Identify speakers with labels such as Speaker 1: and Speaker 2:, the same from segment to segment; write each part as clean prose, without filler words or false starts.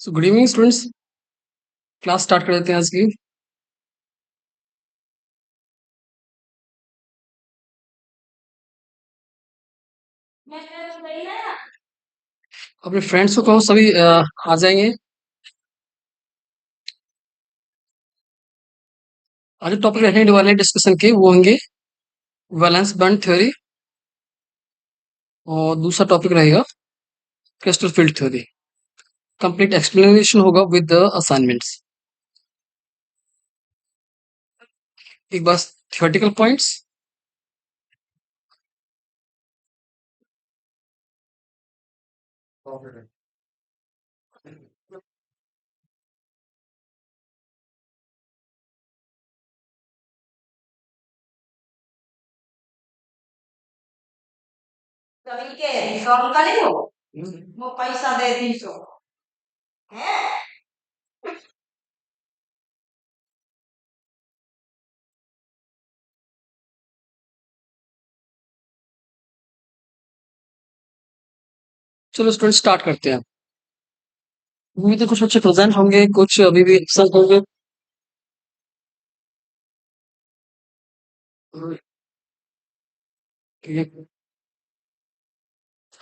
Speaker 1: So good evening students. Class start कर देते हैं आज की। अपने फ्रेंड्स को कहो सभी आ जाएंगे। आज टॉपिक रहने वाले डिस्कशन के वो होंगे वैलेंस बॉन्ड थ्योरी, और दूसरा टॉपिक रहेगा crystal field theory. Complete explanation होगा विद द असाइनमेंट्स। एक बार theoretical points.
Speaker 2: Tapi che risolva io, ma paisa de riso. Eh?
Speaker 1: चलो स्टूडेंट स्टार्ट करते हैं। उम्मीद है कुछ बच्चे प्रेजेंट होंगे, कुछ अभी भी एब्सेंट होंगे।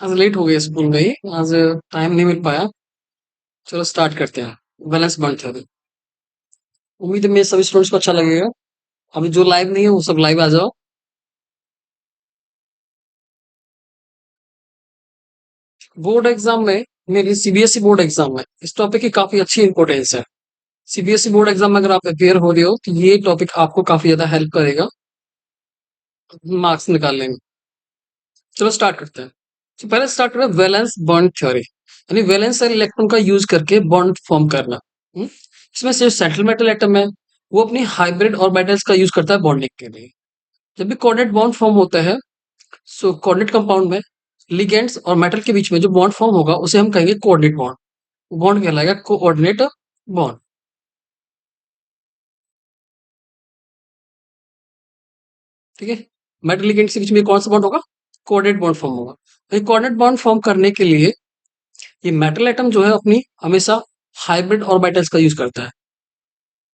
Speaker 1: आज लेट हो गए स्कूल में ही, आज टाइम नहीं मिल पाया। चलो स्टार्ट करते हैं बैलेंस बॉन्ड थ्योरी। उम्मीद है मेरे सभी स्टूडेंट्स को अच्छा लगेगा। अभी जो लाइव नहीं है वो सब लाइव आ जाओ। बोर्ड एग्जाम में, मेरी सीबीएसई बोर्ड एग्जाम में इस टॉपिक की काफी अच्छी इंपॉर्टेंस है। सीबीएसई बोर्ड एग्जाम में अगर आप अपेयर हो रहे हो तो ये टॉपिक आपको काफी ज्यादा हेल्प करेगा मार्क्स निकालने में। चलो स्टार्ट करते हैं। तो पहले स्टार्ट करें वैलेंस बॉन्ड थ्योरी, यानी वैलेंस इलेक्ट्रॉन का यूज करके बॉन्ड फॉर्म करना। इसमें सिर्फ सेंट्रल मेटल एटम है, वो अपनी हाइब्रिड ऑर्बिटल्स का यूज करता है बॉन्डिंग के लिए। जब भी कोऑर्डिनेट बॉन्ड फॉर्म होता है, सो कोऑर्डिनेट कंपाउंड में लिगेंड्स और मेटल के बीच में जो बॉन्ड फॉर्म होगा उसे हम कहेंगे कोऑर्डिनेट बॉन्ड। बॉन्ड कहलाएगा कोऑर्डिनेट बॉन्ड। ठीक है। मेटल लिगेंड्स के बीच में कौन सा बॉन्ड होगा? कोऑर्डिनेट बॉन्ड फॉर्म होगा। तो ये कोऑर्डिनेट बॉन्ड फॉर्म करने के लिए ये मेटल एटम जो है अपनी हमेशा हाइब्रिड ऑर्बिटल्स का यूज करता है।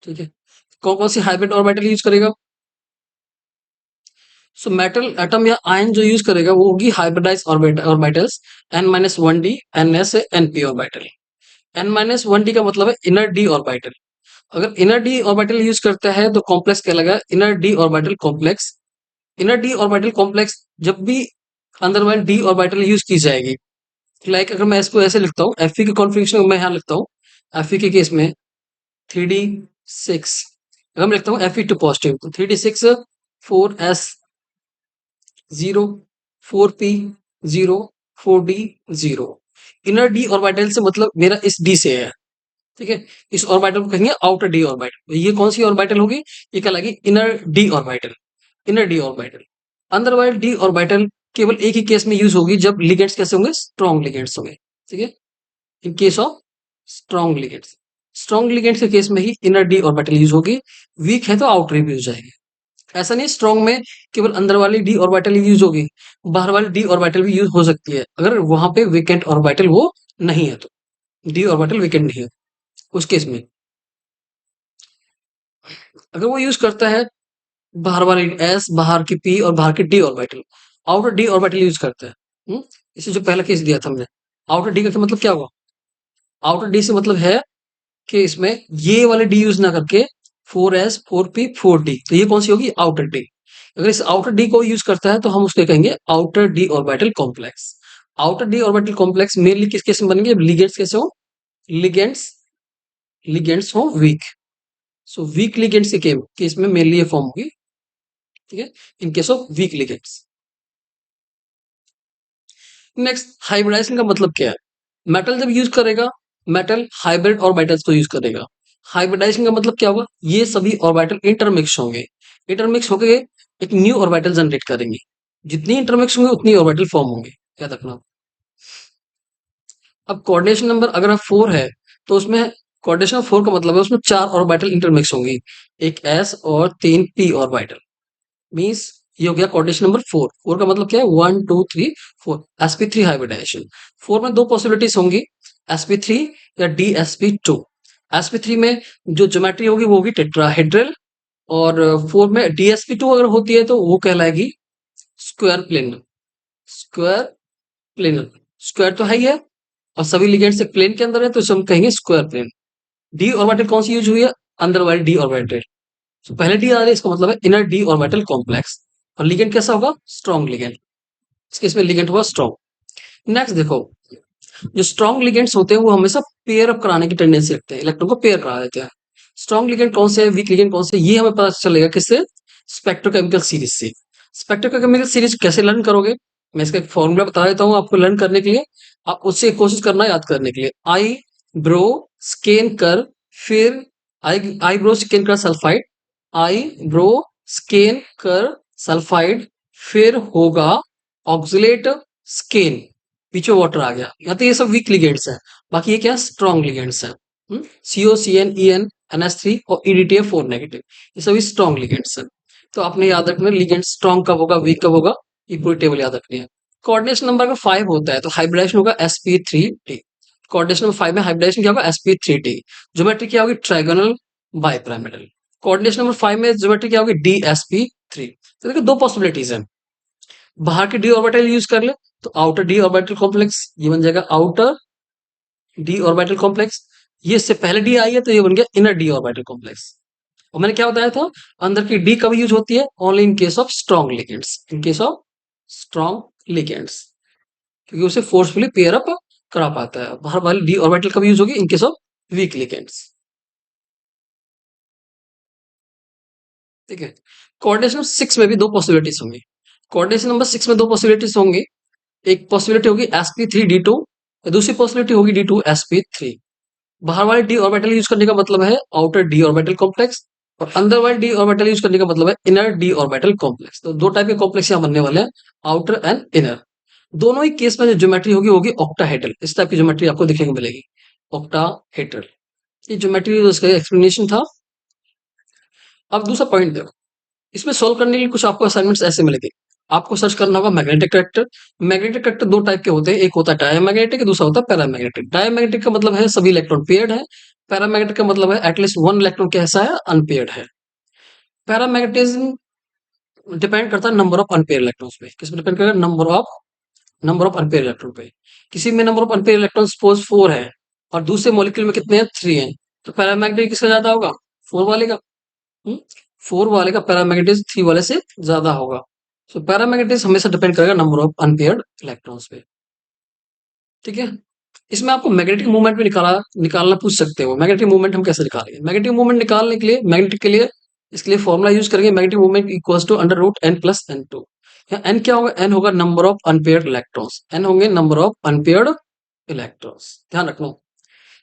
Speaker 1: ठीक है। कौन कौन सी हाइब्रिड ऑर्बिटल यूज करेगा? सो मेटल एटम या आयन जो यूज करेगा वो होगी hybridise orbitals n-1d, ns, np ऑर्बिटल। n-1d का मतलब है इनर डी ऑर्बिटल। अगर इनर डी ऑर्बिटल यूज करता है तो कॉम्प्लेक्स कहलाएगा inner D orbital complex. Inner D orbital complex जब भी अंदर वाली डी ऑर्बिटल यूज की जाएगी, लाइक अगर मैं इसको ऐसे लिखता हूँ, एफ की कॉन्फ़िगरेशन मैं यहाँ लिखता हूँ। एफ के केस में 3d6, अगर मैं लिखता हूँ Fe2 पॉजिटिव तो 3d6 4s0 4p0 4d0। Inner D orbital से मतलब मेरा इस डी से है। ठीक है। इस ऑर्बिटल को कहेंगे आउटर डी ऑर्बिटल। ये कौन सी ऑर्बिटल होगी? ये कहलाएगी inner D orbital. Inner D orbital. अंदर वाली डी ऑर्बिटल केवल एक ही केस में यूज होगी जब लिगेंड्स कैसे होंगे? स्ट्रॉन्ग लिगेंड्स होंगे। ठीक है। In case of strong ligands, strong ligands के केस में ही इनर डी ऑर्बिटल यूज होगी। वीक है तो आउटर भी हो जाएगी। ऐसा नहीं स्ट्रॉन्ग में केवल अंदर वाली डी ऑर्बिटल ही यूज होगी, बाहर वाली डी ऑर्बिटल भी यूज हो सकती है अगर वहां पे वेकेंट ऑर्बिटल वो नहीं है तो। डी ऑर्बिटल वेकेंट नहीं है उस केस में। अगर वो यूज करता है बाहर वाली एस, बाहर की पी और बाहर की D orbital, outer D orbital use करता है। इसे जो पहला केस दिया था हमने, आउटर डी का मतलब क्या हुआ? आउटर डी से मतलब है कि इसमें ये वाले डी यूज ना करके 4s 4p 4d, तो ये कौन सी होगी? Outer D. अगर इस आउटर डी को यूज करता है तो हम उसको कहेंगे outer D orbital complex. Outer D orbital complex mainly किस केस में बनेंगे? लिगेंड्स कैसे हो? लिगेंड्स, लिगेंड्स हो वीक। सो वीक लिगेंड्स के केस में मेनली ये फॉर्म होगी। ठीक है। In case of weak ligands. Next, hybridisation का मतलब क्या है? मेटल जब यूज करेगा, मेटल हाइब्रिड ऑर्बिटल्स को यूज करेगा। हाइब्रिडाइजेशन का मतलब क्या होगा? ये सभी ऑर्बिटल इंटरमिक्स होंगे। इंटरमिक्स होकर एक न्यू ऑर्बिटल जनरेट करेंगे। जितनी इंटरमिक्स होंगे उतनी ऑर्बिटल फॉर्म होंगे, याद रखना। अब कोऑर्डिनेशन नंबर अगर आप 4 है तो उसमें कोऑर्डिनेशन 4 का मतलब है उसमें 4 ऑर्बिटल इंटरमिक्स होंगी, एक s और 3 p ऑर्बिटल। मीन्स ये हो गया कोऑर्डिनेशन नंबर 4। 4 का मतलब क्या है? 1 2 3 4, sp3 हाइब्रिडाइजेशन। 4 में दो पॉसिबिलिटीज होंगी, sp3 या DsP2। sp3 में जो ज्योमेट्री होगी वो होगी टेट्राहेड्रल, और 4 में DsP2 अगर होती है तो वो कहलाएगी square plane. Square plane, square तो है ही है, और सभी लिगेंड्स एक प्लेन के अंदर है तो इसे हम कहेंगे स्क्वायर प्लेन। डी ऑर्बिटल कौन सी यूज हुई है? अंदर वाली डी ऑर्बिटल। तो पहले डी आ रही है, इसका मतलब है इनर डी ऑर्बिटल कॉम्प्लेक्स। और लिगेंड कैसा होगा? Strong ligand. इसके इसमें लिगेंड होगा स्ट्रॉन्ग। नेक्स्ट देखो, जो स्ट्रॉन्ग लिगेंड्स होते हैं वो हमेशा पेयर अप कराने की टेंडेंसी रखते हैं, इलेक्ट्रॉन को पेयर करा देते हैं। स्ट्रॉन्ग लिगेंड कौन से है, वीक लिगेंड कौन से, ये हमें पता चलेगा किससे? स्पेक्ट्रोकेमिकल सीरीज से। स्पेक्ट्रोकेमिकल सीरीज कैसे लर्न करोगे? मैं इसका एक फॉर्मूला बता देता हूँ आपको लर्न करने के लिए, आप उससे कोशिश करना याद करने के लिए। आई ब्रो स्कैन कर, फिर आई ब्रो स्कैन कर सल्फाइड, आई ब्रो स्कैन कर सल्फाइड, फिर होगा ऑक्सिलेट स्कैन, पीछे वाटर आ गया। या तो ये सब वीक लिगेंड्स हैं, बाकी ये क्या स्ट्रॉन्ग लिगेंड्स हैं। COCN, EN, NH3 और EDTA4 नेगेटिव, ये सभी स्ट्रॉन्ग लिगेंड्स हैं। तो आपने याद रखना लिगेंड स्ट्रॉन्ग कब होगा, वीक कब होगा, ये पूरी टेबल याद रखनी है। कोऑर्डिनेशन नंबर अगर 5 होता है तो हाइब्रिडाइजेशन होगा sp3t। कोऑर्डिनेशन नंबर 5 में हाइब्रिडाइजेशन क्या होगा? sp3t। ज्योमेट्री क्या होगी? Trigonal bipyramidal. कोऑर्डिनेशन नंबर 5 में ज्योमेट्री क्या होगी? DsP3। तो देखो दो पॉसिबिलिटीज हैं, बाहर के डी ऑर्बिटल यूज कर ले तो आउटर डी ऑर्बिटल कॉम्प्लेक्स, ये बन जाएगा आउटर डी ऑर्बिटल कॉम्प्लेक्स। ये इससे पहले डी आई है तो ये बन गया इनर डी ऑर्बिटल कॉम्प्लेक्स। और मैंने क्या बताया था, अंदर की डी कब यूज होती है? Only in case of strong ligands, in case of strong ligands, क्योंकि उसे फोर्सफुली पेयर अप करा पाता है। बाहर वाली डी ऑर्बिटल कब यूज होगी? In case of weak ligands. ठीक है। कोऑर्डिनेशन 6 में भी दो पॉसिबिलिटीज होंगी। कोऑर्डिनेशन नंबर 6 में दो पॉसिबिलिटीज होंगी, एक पॉसिबिलिटी होगी sp3d2, दूसरी पॉसिबिलिटी होगी d2sp3। बाहर वाले डी ऑर्बिटल यूज करने का मतलब है आउटर डी ऑर्बिटल कॉम्प्लेक्स, और अंदर वाले डी ऑर्बिटल यूज करने का मतलब है इनर डी ऑर्बिटल कॉम्प्लेक्स। तो दो टाइप के कॉम्प्लेक्स यहाँ बनने वाले हैं, आउटर एंड इनर। दोनों ही केस में जो ज्योमेट्री होगी होगी ऑक्टाहेड्रल, इस टाइप की ज्योमेट्री आपको देखने को मिलेगी, ऑक्टाहेड्रल। ये ज्योमेट्री इसका एक्सप्लेनेशन था। अब दूसरा पॉइंट देखो, इसमें सोल्व करने के लिए कुछ आपको असाइनमेंट्स ऐसे मिलेंगे। आपको सर्च करना होगा मैग्नेटिक करेक्टर। मैग्नेटिक करेक्टर दो टाइप के होते हैं, एक होता है डायमैग्नेटिक, दूसरा होता है पैरामैग्नेटिक। डायमैग्नेटिक का मतलब है सभी इलेक्ट्रॉन पेयर्ड है, पैरामैग्नेटिक का मतलब है एटलीस्ट वन इलेक्ट्रॉन कैसा है? अनपेयर्ड है। पैरामैग्नेटिज्म डिपेंड करता है नंबर ऑफ अनपेयर इलेक्ट्रॉन्स पे। किस पे डिपेंड करेगा? नंबर ऑफ अनपेयर इलेक्ट्रॉन पे। किसी में number of unpaired electron suppose 4 है और दूसरे मॉलिक्यूल में कितने हैं? 3 हैं, तो पैरामैग्नेटिक किसका ज्यादा होगा? 4 वाले का। 4 वाले का पैरामैग्नेटिज्म 3 वाले से ज्यादा होगा। सो पैरामैग्नेटिज्म हमेशा डिपेंड करेगा नंबर ऑफ अनपेयर्ड इलेक्ट्रॉन्स पे। ठीक है। इसमें आपको मैग्नेटिक मूवमेंट भी निकालना पूछ सकते हो। मैग्नेटिक मूवमेंट हम कैसे निकालेंगे? मैग्नेटिक मूवमेंट निकालने के लिए मैग्नेटिक के लिए इसके लिए फॉर्मुला यूज करेंगे, magnetic movement equals to under root n plus n2। यहाँ n क्या होगा? n होगा number of unpaired electrons, n होंगे नंबर ऑफ अनपेयर्ड इलेक्ट्रॉन्स, ध्यान रखना।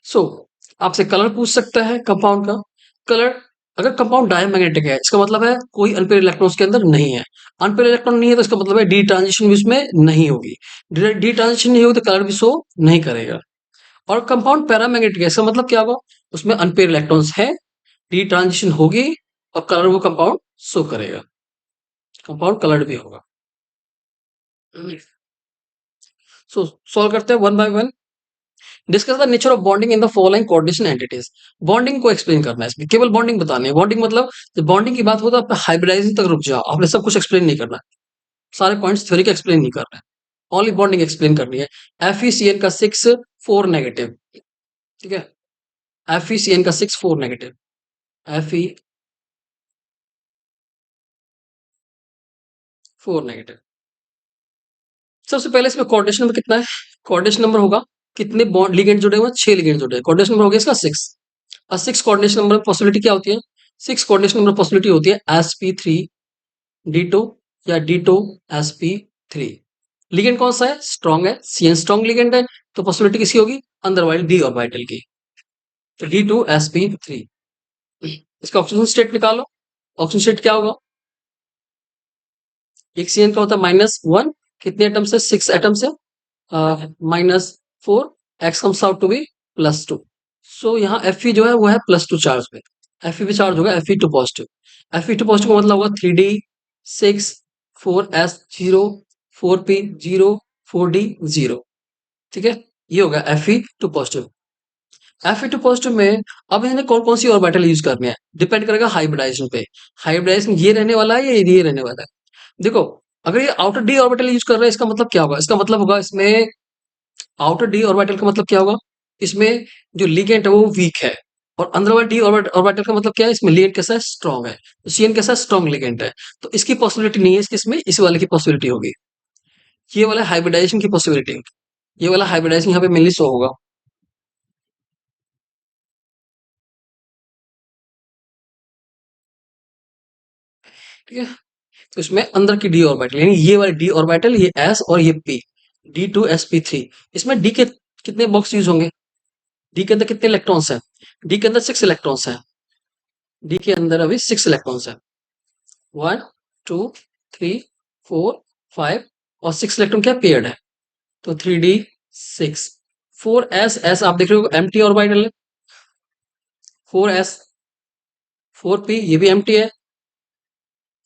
Speaker 1: सो आपसे कलर पूछ सकता है कंपाउंड का। कलर, अगर कंपाउंड डायमैग्नेटिक है इसका मतलब है कोई अनपेयर इलेक्ट्रॉन उसके अंदर नहीं है। अनपेयर इलेक्ट्रॉन नहीं है तो इसका मतलब है डी ट्रांजिशन भी उसमें नहीं होगी। डी ट्रांजिशन नहीं होगी तो कलर भी शो नहीं करेगा। और कंपाउंड पैरामैग्नेटिक है, इसका मतलब क्या होगा? उसमें अनपेयर इलेक्ट्रॉन्स है, डी ट्रांजिशन होगी और कलर वो कंपाउंड शो करेगा, कंपाउंड कलर्ड भी होगा। सो सॉल्व करते हैं one by one. Discuss the nature of bonding in the following coordination entities. Bonding को एक्सप्लेन करना है इसमें, केवल बॉन्डिंग बतानी है। बॉन्डिंग मतलब जब बॉन्डिंग की बात हो तो आप हाइब्रिडाइजेशन तक रुक जाओ, आपने सब कुछ एक्सप्लेन नहीं करना, सारे पॉइंट्स थ्योरी के एक्सप्लेन नहीं करना है, ओनली बॉन्डिंग एक्सप्लेन करनी है। FeCN का 6 4 नेगेटिव, ठीक है, FeCN का 6 4 नेगेटिव, Fe 4 नेगेटिव। सबसे पहले इसमें कोऑर्डिनेशन नंबर कितना है? कोऑर्डिनेशन नंबर होगा कितने बॉन्ड लिगेंड जुड़े हुए हैं? 6 लिगेंड जुड़े हैं। कोऑर्डिनेशन नंबर हो गया इसका 6। और 6 कोऑर्डिनेशन नंबर पॉसिबिलिटी क्या होती है? 6 कोऑर्डिनेशन नंबर पॉसिबिलिटी होती है sp3d2 या d2sp3। लिगेंड कौन सा है? स्ट्रॉन्ग है, CN स्ट्रॉन्ग लिगेंड है, तो पॉसिबिलिटी किसकी होगी? अंदर वाली डी ऑर्बिटल की, तो d2sp3। इसका ऑक्सीजन स्टेट निकालो। ऑक्सीजन स्टेट क्या होगा? एक CN का होता है -1, कितने एटम्स है? 6 एटम्स है, -4, x comes out to be +2। So यहाँ Fe जो है वो है +2 चार्ज पे, Fe पे चार्ज होगा Fe2 पॉजिटिव। Fe2 पॉजिटिव का मतलब होगा 3d 6 4s0 4p0 4d0। ठीक है, ये होगा Fe2 पॉजिटिव। Fe2 पॉजिटिव में अब इन्हें कौन कौन सी ऑर्बिटल यूज करनी है, डिपेंड करेगा हाइब्रिडाइजेशन पे। हाइब्रिडाइजेशन ये रहने वाला है या ये रहने वाला है। देखो, अगर ये आउटर डी ऑर्बिटल यूज कर रहा है, इसका मतलब क्या होगा, इसका मतलब होगा इसमें आउटर डी ऑर्बिटल का मतलब क्या होगा, इसमें जो लिगेंड है वो वीक है, और अंदर वाला डी ऑर्बिटल का मतलब क्या है, इसमें लिगेंड कैसा है, स्ट्रॉन्ग है। तो सीएन कैसा है, स्ट्रॉन्ग लिगेंड है। तो इसकी पॉसिबिलिटी नहीं है, इसमें इस वाले की पॉसिबिलिटी होगी, ये वाला हाइब्रिडाइजेशन की पॉसिबिलिटी होगी। ये वाला हाइब्रिडाइजेशन यहाँ पे मेनली शो होगा। ठीक है, तो इसमें अंदर की डी ऑर्बिटल, यानी ये वाली डी ऑर्बिटल, ये एस और ये पी, D2sp3, इसमें डी के कितने बॉक्स यूज होंगे, डी के अंदर कितने इलेक्ट्रॉन्स हैं, डी के अंदर 6 इलेक्ट्रॉन्स हैं, डी के अंदर अभी 6 इलेक्ट्रॉन्स हैं, 1 2 3 4 5, और 6 इलेक्ट्रॉन क्या पेयर्ड है, तो 3d6। 4s आप देख रहे हो एम्प्टी ऑर्बिटल है, 4s, 4p ये भी एम्प्टी है,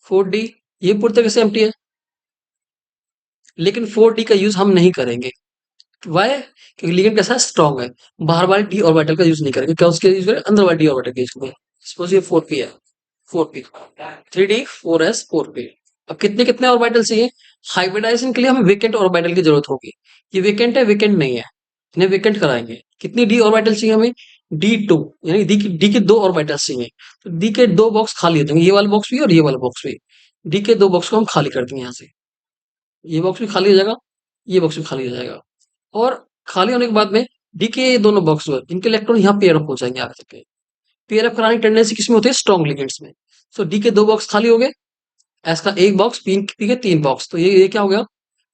Speaker 1: 4d ये पूरी तरह से एम्प्टी है, लेकिन 4d का यूज हम नहीं करेंगे। वाई, क्योंकि लिगेंड कैसा स्ट्रॉन्ग है, बाहर वाले डी ऑर्बिटल का यूज नहीं करेंगे, क्या उसके यूज करें, अंदर वाले डी ऑर्बिटल का यूज करेंगे। सपोज ये 4p है, 4p, 3d 4s 4p। अब कितने कितने ऑर्बिटल चाहिए, हाइब्रिडाइजेशन के लिए हमें वेकेंट ऑर्बिटल की जरूरत होगी। ये वेकेंट है, वेकेंट नहीं है, इन्हें वेकेंट कराएंगे। कितनी डी ऑर्बिटल चाहिए हमें, D2, यानी डी के 2 ऑर्बिटल चाहिए। तो डी के 2 बॉक्स खाली होते हैं, ये वाला बॉक्स भी और ये वाला बॉक्स भी। डी के 2 बॉक्स को हम खाली कर देंगे यहाँ से, ये बॉक्स भी खाली हो जाएगा, ये बॉक्स भी खाली हो जाएगा। और खाली होने के बाद में डी के ये दोनों बॉक्स हुए, इनके इलेक्ट्रॉन यहाँ पेयर अप हो जाएंगे आगे तक। पेयर अप कराने की टेंडेंसी किसमें होती है, स्ट्रॉन्ग लिगेंड्स में। सो डी के 2 बॉक्स खाली हो गए, एस का 1 बॉक्स, पी के 3 बॉक्स, तो ये क्या हो गया,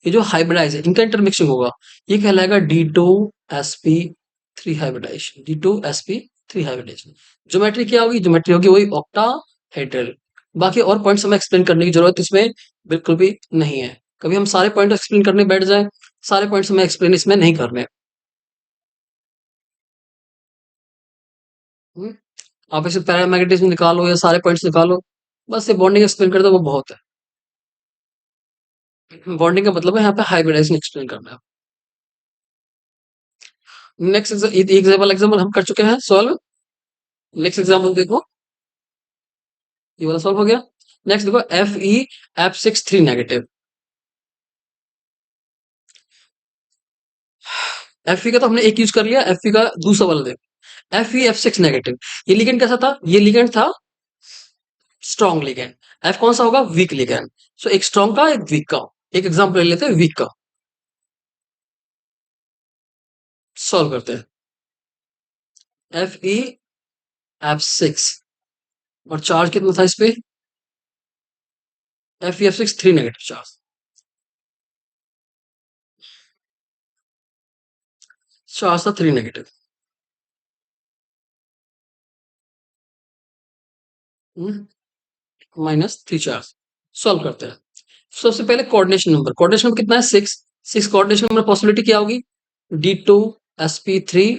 Speaker 1: ये जो हाइब्रिडाइज है इनका इंटरमिक्सिंग होगा, ये कहलाएगा D2sp3 hybridisation, D2sp3 hybridisation. Geometry क्या होगी, ज्योमेट्री होगी वही ऑक्टाहेड्रल। बाकी और पॉइंट्स हमें एक्सप्लेन करने की जरूरत इसमें बिल्कुल भी नहीं है। कभी हम सारे पॉइंट एक्सप्लेन करने बैठ जाए, सारे पॉइंट्स हमें एक्सप्लेन इसमें नहीं करने। हम्म, आप इसे पैरामैग्नेटिज्म निकालो या सारे पॉइंट्स निकालो, बस ये बॉन्डिंग एक्सप्लेन कर दो वो बहुत है। बॉन्डिंग का मतलब है यहाँ पे हाइब्रिडाइजेशन एक्सप्लेन करना है। नेक्स्ट एग्जाम्पल हम कर चुके हैं सॉल्व। नेक्स्ट एग्जाम्पल देखो, ये वाला सॉल्व हो गया। नेक्स्ट देखो, Fe F6 3 नेगेटिव। Fe का तो हमने एक यूज कर लिया, Fe का दूसरा वाला देखो, Fe F6 नेगेटिव। ये लिगेंड कैसा था, ये लिगेंड था स्ट्रॉन्ग लिगेंड। F कौन सा होगा, वीक लिगेंड। सो एक स्ट्रॉन्ग का, एक वीक का। एक एग्जाम्पल ले लेते हैं वीक का, सॉल्व करते हैं। Fe F6, और चार्ज कितना था इस पे, Fe F6 3 negative charge, charge था 3 नेगेटिव। -3 चार्ज। सॉल्व करते हैं। सबसे पहले कोऑर्डिनेशन नंबर, कोऑर्डिनेशन नंबर कितना है, 6। 6 कोऑर्डिनेशन नंबर पॉसिबिलिटी क्या होगी, D2sp3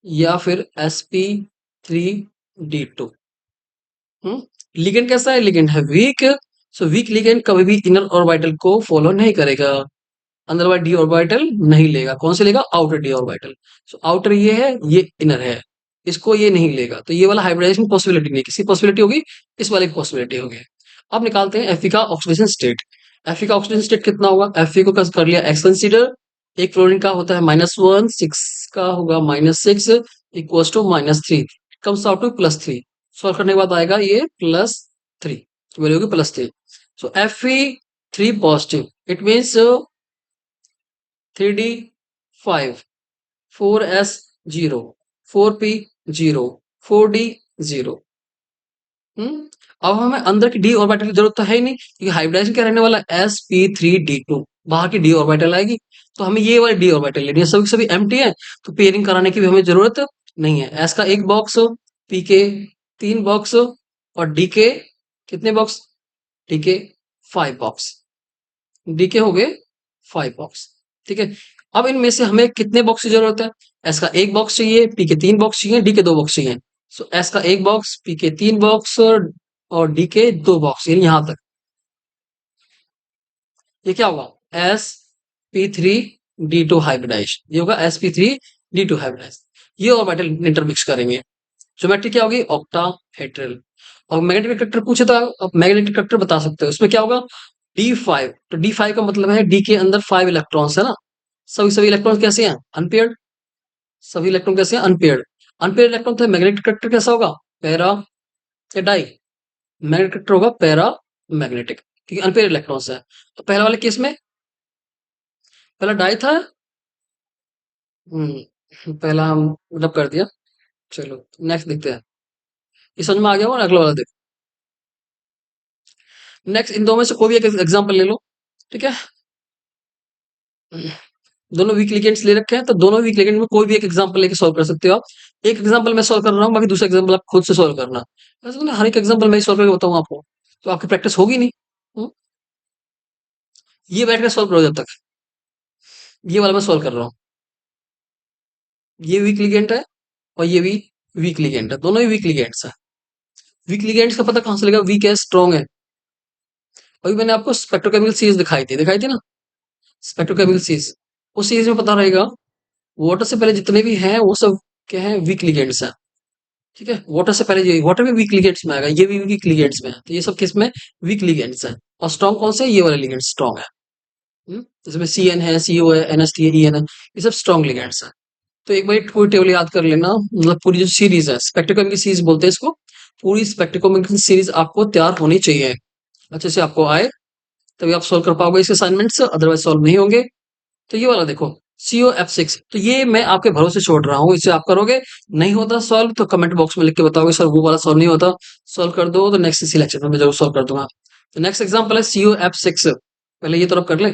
Speaker 1: या फिर sp3d2। लिगेंड कैसा है, लिगेंड है वीक। सो वीक लिगेंड कभी भी इनर ऑर्बिटल को फॉलो नहीं करेगा, अंदर वाला डी ऑर्बिटल नहीं लेगा। कौन से लेगा, outer D orbital. So outer ये है, ये इनर है, इसको ये नहीं लेगा। तो ये वाला हाइब्रिडाइजेशन पॉसिबिलिटी नहीं, किसी पॉसिबिलिटी होगी, इस वाले की पॉसिबिलिटी होगी। अब निकालते हैं Fe का ऑक्सीडेशन स्टेट। Fe का ऑक्सीडेशन स्टेट कितना होगा, Fe को कर लिया एक्स कंसीडर। एक फ्लोरीन का होता है -1, 6 का होगा -6, equals to -3, comes out to +3। Solve करने के बाद आएगा ये +3, वैल्यू होगी +3। So Fe3 positive, it means 3d5, 4s0, 4p0, 4d0। अब हमें अंदर की डी ऑर्बिटल की जरूरत तो है ही नहीं, क्योंकि हाइब्रिडाइजेशन क्या रहने वाला है, sp3d2, बाहर की डी ऑर्बिटल आएगी। तो हमें ये वाली डी ऑर्बिटल लेनी है, सभी सभी एम्प्टी है, तो पेयरिंग कराने की भी हमें जरूरत नहीं है। s का 1 बॉक्स, p के 3 बॉक्स, और d के कितने बॉक्स, d के 5 बॉक्स, डी के हो गए 5 बॉक्स। ठीक है, अब इनमें से हमें कितने बॉक्स की जरूरत है, एस का 1 बॉक्स चाहिए, पी के 3 बॉक्स चाहिए, डी के 2 बॉक्स चाहिए। सो एस का 1 बॉक्स, पी के 3 बॉक्स, और डी के 2 बॉक्स, यानी यहां तक। ये क्या होगा, sp3d2 हाइब्रिडाइजेशन, ये होगा sp3d2 हाइब्रिडाइजेशन। ये ऑर्बिटल इंटरमिक्स करेंगे। ज्योमेट्री क्या होगी? ऑक्टाहेड्रल। और मैग्नेटिक करेक्टर पूछे तो आप मैग्नेटिक करेक्टर बता सकते हो। इसमें क्या होगा? D5। तो D5 का मतलब है डी के अंदर 5 इलेक्ट्रॉन्स है ना। सभी इलेक्ट्रॉन कैसे हैं? अनपेयर्ड। सभी इलेक्ट्रॉन कैसे हैं? अनपेयर्ड। अनपेयर्ड इलेक्ट्रॉन तो मैग्नेटिक करेक्टर कैसा होगा? पैरा या डाई? मैग्नेटिक करेक्टर होगा पैरा मैग्नेटिक, क्योंकि अनपेयर्ड इलेक्ट्रॉन्स है। तो पहले वाले केस में पहला डाई था। पहला हम मतलब कर दिया। चलो नेक्स्ट देखते हैं। ये समझ में आ गया होगा ना? अगला वाला देखो। नेक्स्ट इन दो में से कोई भी एक एग्जांपल ले लो। ठीक है। दोनों वीक लिगेंड्स ले रखे हैं, तो दोनों वीक लिगेंड में कोई भी एक एग्जांपल लेके सॉल्व कर सकते हो आप। एक एग्जांपल मैं सॉल्व कर रहा हूँ, बाकी दूसरा एग्जांपल आप खुद से सॉल्व करना। वैसे तो मैं हर एक एग्जांपल मैं ही सॉल्व करके बताऊँ आपको, तो आपकी प्रैक्टिस होगी नहीं। हम्म, ये बैठ के सॉल्व करो जब तक। ये वाला मैं सॉल्व कर रहा हूँ। ये वीक लिगेंड है और ये भी वीक लिगेंड है, दोनों ही वीक लिगेंड्स है। वीक लिगेंड्स का पता कहाँ से लगेगा? वीक है स्ट्रॉन्ग है। अभी मैंने आपको स्पेक्ट्रोकेमिकल सीरीज दिखाई थी ना, स्पेक्ट्रोकेमिकल सीरीज। उस सीरीज में पता रहेगा वाटर से पहले जितने भी हैं वो सब क्या है? वीक लिगेंड्स हैं। ठीक है। वाटर से पहले ये वाटर भी वीक लिगेंड्स में आएगा, ये भी वीक लिगेंड्स में है, तो ये सब किस में? वीक लिगेंड्स है। और स्ट्रॉन्ग कौन से है? ये वाले लिगेंड स्ट्रॉन्ग है। इसमें CN है, CO है, NH3 है, EN है, ये सब स्ट्रॉन्ग लिगेंड्स है। तो एक बार पूरी टेबल याद कर लेना, मतलब पूरी जो सीरीज है स्पेक्ट्रोकेमिकल सीरीज बोलते हैं इसको। पूरी स्पेक्ट्रोकेमिकल सीरीज आपको तैयार होनी चाहिए, अच्छे से आपको आए, तभी आप सोल्व कर पाओगे इसके असाइनमेंट्स, अदरवाइज सॉल्व नहीं होंगे। तो ये वाला देखो, COF6, तो ये मैं आपके भरोसे छोड़ रहा हूँ, इसे आप करोगे। नहीं होता सॉल्व तो कमेंट बॉक्स में लिख के बताओगे सर वो वाला सॉल्व नहीं होता। सॉल्व कर दो तो नेक्स्ट सिलेक्शन में मैं जरूर सॉल्व कर दूंगा। तो नेक्स्ट एग्जांपल है COF6। पहले ये तो आप कर ले।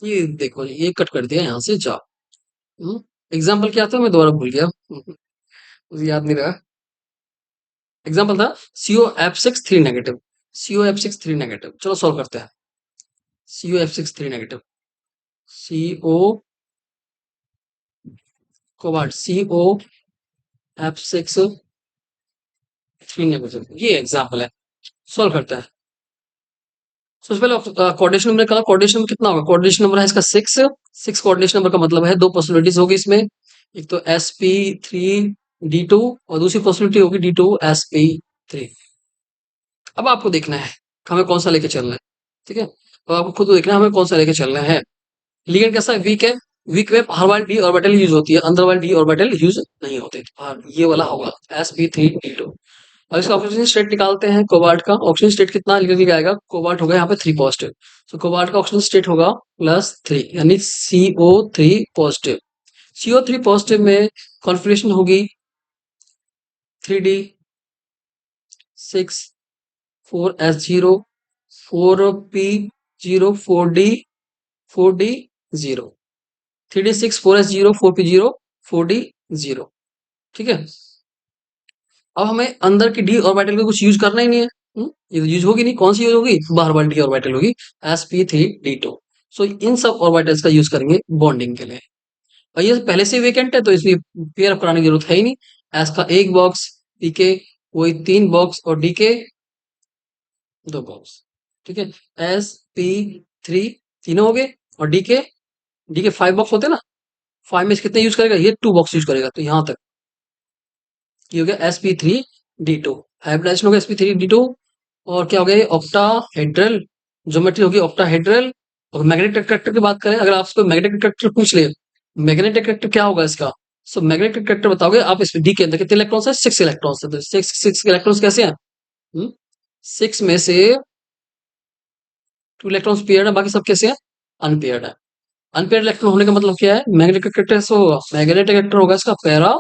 Speaker 1: ये देखो ये कट कर दिया यहाँ से, जाओ। एग्जाम्पल क्या था मैं दोबारा भूल गया। मुझे याद नहीं रहा। एग्जाम्पल था COF6 3 नेगेटिव। COF6 3 नेगेटिव, चलो सॉल्व करते हैं। COF6 3 negative, CO cobalt, COF6 3 negative, ये एग्जाम्पल है। सॉल्व करते हैं। सबसे पहले कोऑर्डिनेशन नंबर निकाला। कोऑर्डिनेशन नंबर कितना होगा? कोऑर्डिनेशन नंबर है इसका 6। 6 कोऑर्डिनेशन नंबर का मतलब है दो पॉसिबिलिटीज होगी इसमें। एक तो sp3d2 और दूसरी पॉसिबिलिटी होगी d2sp3। अब आपको देखना है हमें कौन सा लेके चलना है। ठीक है। तो आपको खुद देखना है हमें कौन सा लेके चलना है। लिगेंड कैसा है? वीक है। वीक में हर बार डी ऑर्बिटल यूज होती है, अंदर वाली डी ऑर्बिटल यूज नहीं होते। और ये वाला होगा sp3d2। अब इसका ऑक्सीजन स्टेट निकालते हैं कोबाल्ट का। ऑक्सीजन स्टेट कितना निकल के आएगा? कोबाल्ट होगा यहाँ पे 3 पॉजिटिव। तो कोबाल्ट का ऑक्सीजन स्टेट होगा +3, यानी CO3 पॉजिटिव। CO3 पॉजिटिव में कॉन्फिगरेशन होगी 3d6 4s0 4p0 4d0। 3d6 4s0 4p0 4d0। ठीक है। अब हमें अंदर की डी ऑर्बिटल का कुछ यूज करना ही नहीं है। ये तो यूज होगी नहीं, कौन सी यूज होगी? बाहर वाली डी ऑर्बिटल होगी sp3d2। सो इन सब ऑर्बिटल्स का यूज करेंगे बॉन्डिंग के लिए। और ये पहले से वेकेंट है तो इसलिए पेयर अप कराने की जरूरत है ही नहीं। एस का 1 बॉक्स, पीके वही 3 बॉक्स और डी के 2 बॉक्स। ठीक है। sp3 तीनों हो गए और डी के 5 बॉक्स होते हैं ना। 5 में से कितने यूज करेगा? ये 2 बॉक्स यूज करेगा, तो यहां तक ये हो गया sp3d2। हाइब्रिडाइजेशन हो गया sp3d2। और क्या हो गया? ऑक्टाहेड्रल ज्योमेट्री होगी, ऑक्टाहेड्रल। और मैग्नेटिक अट्रैक्टर की बात करें, अगर आपसे मैग्नेटिक अट्रैक्टर पूछ ले, मैग्नेटिक अट्रैक्टर क्या होगा इसका? सो मैग्नेटिक अट्रैक्टर बताओगे आप। इसमें डी के अंदर कितने इलेक्ट्रॉन्स है? 6 इलेक्ट्रॉन्स है। तो 6 इलेक्ट्रॉन्स कैसे हैं? 6 में से 2 इलेक्ट्रॉन्स पेयर्ड है, बाकी सब कैसे हैं? अनपेयर्ड है। अनपेयर्ड इलेक्ट्रॉन होने का मतलब क्या है? मैग्नेटिक अट्रैक्टर से होगा। मैग्नेटिक अट्रैक्टर होगा इसका पैरा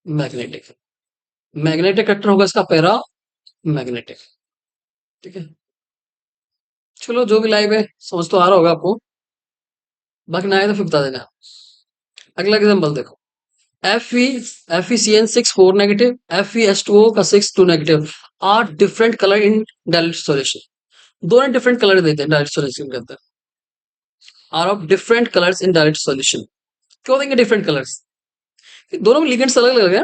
Speaker 1: मैग्नेटिक। मैग्नेटिक अट्रैक्टर होगा इसका पैरा मैग्नेटिक। ठीक है। चलो जो भी लाइव है समझ तो आ रहा होगा आपको, बाकी ना आए तो फिर बता देना। अगला एग्जांपल देखो। FeCN6 4 नेगेटिव, FeH2O का 6 2 negative are different colour in direct solution. दोनों डिफरेंट कलर देते हैं डायरेक्ट सॉल्यूशन के अंदर। Are of different colours in direct solution. क्यों देंगे डिफरेंट कलर्स? दोनों में लिगेंड्स अलग अलग है।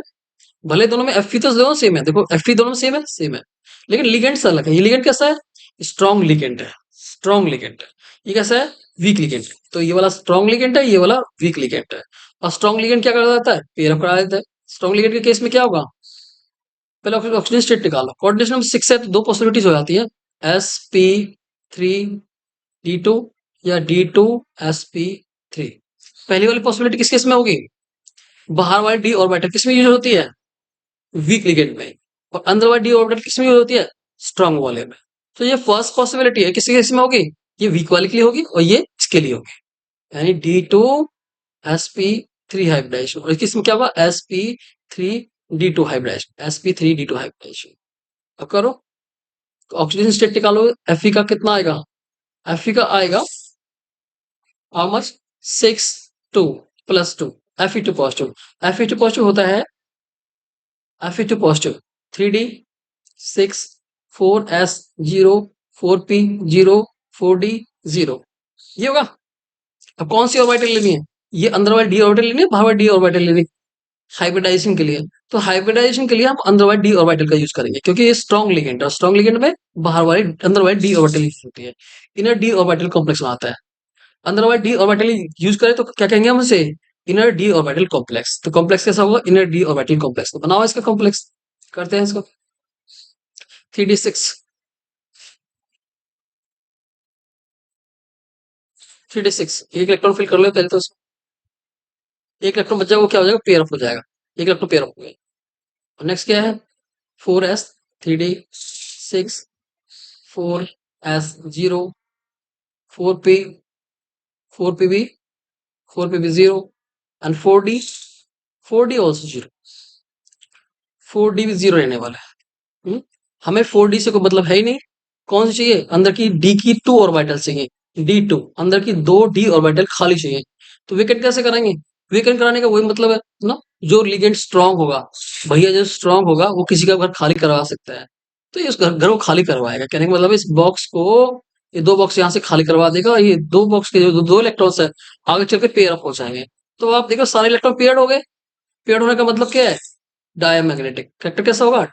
Speaker 1: भले दोनों में Fe तो दोनों सेम है, देखो Fe दोनों में सेम है, लेकिन लिगेंड अलग है। ये लिगेंड कैसा है? स्ट्रॉन्ग लिगेंड है, स्ट्रॉन्ग लिगेंड है। ये कैसा है? वीक लिगेंड है। तो ये वाला स्ट्रॉन्ग लिगेंड है, ये वाला वीक लिगेंड है। और स्ट्रॉन्ग लिगेंड क्या कर देता है? पेयर अप करा देता है। स्ट्रॉन्ग लिगेंड के केस में क्या होगा? पहले ऑक्सीजन स्टेट निकालो। कोऑर्डिनेशन नंबर 6 है तो दो पॉसिबिलिटीज हो जाती है, sp3d2 या d2sp3। पहली वाली पॉसिबिलिटी किस केस में होगी? बाहर वाली डी ऑर्बिटल किस में यूज होती है? वीक लिगेंड में। और अंदर वाली डी ऑर्बिटल किस में यूज होती है? स्ट्रॉन्ग वाले में। तो ये फर्स्ट पॉसिबिलिटी है, किसी केस में होगी? ये वीक वाले के लिए होगी और ये इसके लिए होगी, यानी d2sp3 हाइब्रिडाइजेशन। और किसमें क्या होगा? sp3d2 hybridisation, sp3d2 hybridisation. अब करो, ऑक्सीजन स्टेट निकालो। Fe का कितना आएगा? Fe का आएगा how much? 6 2 plus 2, Fe2 positive. Fe2 positive होता है, Fe2 positive 3d 6 4s 0 4p 0 4d 0, ये होगा। अब कौन सी ऑर्बिटल लेनी है? ये अंदर वाली डी ऑर्बिटल लेनी है, बाहर वाली डी ऑर्बिटल लेनी है हाइब्रिडाइजेशन के लिए? तो हाइब्रिडाइजेशन के लिए हम अंदर वाली डी ऑर्बिटल का यूज करेंगे, क्योंकि ये स्ट्रॉन्ग लिगेंड है और स्ट्रॉन्ग लिगेंड में बाहर वाली अंदर वाली डी ऑर्बिटल यूज होती है। इनर डी ऑर्बिटल कॉम्प्लेक्स बनाता है। अंदर वाली डी ऑर्बिटल यूज करें तो क्या कहेंगे हम उसे? Inner D orbital complex. तो कॉम्प्लेक्स कैसा होगा? Inner D orbital complex. तो बनाओ इसका कॉम्प्लेक्स, करते हैं इसको। 3d6 3d6 एक इलेक्ट्रॉन फिल कर लो पहले तो उसमें। एक इलेक्ट्रॉन बच जाएगा, वो क्या हो जाएगा? पेयर अप हो जाएगा। एक इलेक्ट्रॉन पेयर अप हो गया। और नेक्स्ट क्या है? 4s 3d6 4s 0 4p 4pb 4pb 0 and 4d also 0। 4d भी 0 रहने वाला है। हमें 4d से कोई मतलब है ही नहीं। कौन सी चाहिए? अंदर की d की 2 ऑर्बिटल चाहिए, d2 अंदर की 2 d ऑर्बिटल खाली चाहिए। तो वेकेंट कैसे कराएंगे? वेकेंट कराने का वही मतलब है ना, जो लिगेंड स्ट्रांग होगा, भैया जो स्ट्रांग होगा वो किसी का घर खाली करवा सकता है। तो ये उस घर को खाली करवाएगा। कहने का मतलब इस बॉक्स को, ये दो बॉक्स यहाँ से खाली करवा देगा, ये दो बॉक्स के जो दो इलेक्ट्रॉन्स है आगे चल के पेयर अप हो जाएंगे। तो आप देखो सारे इलेक्ट्रॉन पेयर्ड हो गए। पेयर्ड होने का मतलब क्या है? डायमैग्नेटिक कैरेक्टर कैसा होगा?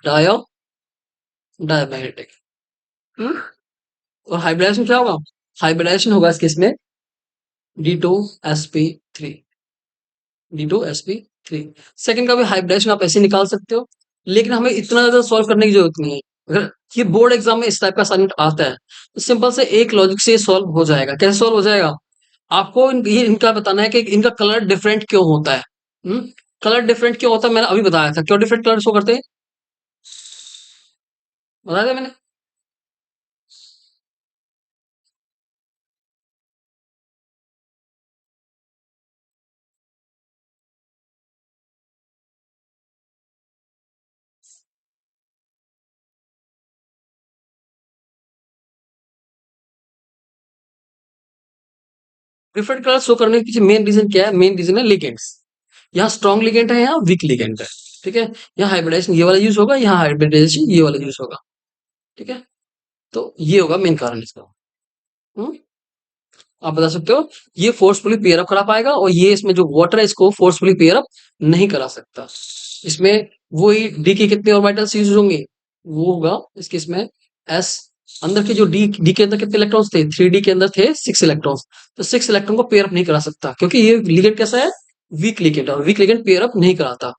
Speaker 1: डायमैग्नेटिक। और हाइब्रिडाइजेशन क्या होगा? हाइब्रिडाइजेशन होगा इस केस में d2sp3, d2sp3। सेकंड का भी हाइब्रिडाइजेशन आप ऐसे निकाल सकते हो, लेकिन हमें इतना ज्यादा सॉल्व करने की जरूरत नहीं है। अगर ये बोर्ड एग्जाम में इस टाइप का असाइनमेंट आता है तो सिंपल से एक लॉजिक से सॉल्व हो जाएगा। कैसे सॉल्व हो जाएगा? आपको ये इनका बताना है कि इनका कलर डिफरेंट क्यों होता है। कलर डिफरेंट क्यों होता है मैंने अभी बताया था। क्यों डिफरेंट कलर शो करते हैं बताया था मैंने। डिफरेंट कलर शो करने के पीछे मेन रीजन क्या है? मेन रीजन है लिगेंड्स। यहाँ स्ट्रॉन्ग लिगेंड है, यहाँ वीक लिगेंड है। ठीक है, यहाँ हाइब्रिडाइजेशन ये वाला यूज होगा, यहाँ हाइब्रिडाइजेशन ये वाला यूज होगा। ठीक है, तो ये होगा मेन कारण इसका। हम्म आप बता सकते हो ये फोर्सफुली पेयर अप करा पाएगा और ये इसमें जो वाटर है इसको फोर्सफुली पेयर अप नहीं करा सकता। इसमें वही डी के कितने ऑर्बिटल्स यूज होंगे? वो होगा इसके इसमें एस। अंदर के जो डी के अंदर कितने इलेक्ट्रॉन्स थे? 3d के अंदर थे 6 इलेक्ट्रॉन्स। तो 6 इलेक्ट्रॉन को पेयर अप नहीं करा सकता, क्योंकि ये लिगेंड कैसा है? वीक लिगेंड, और वीक लिगेंड पेयर अप नहीं कराता।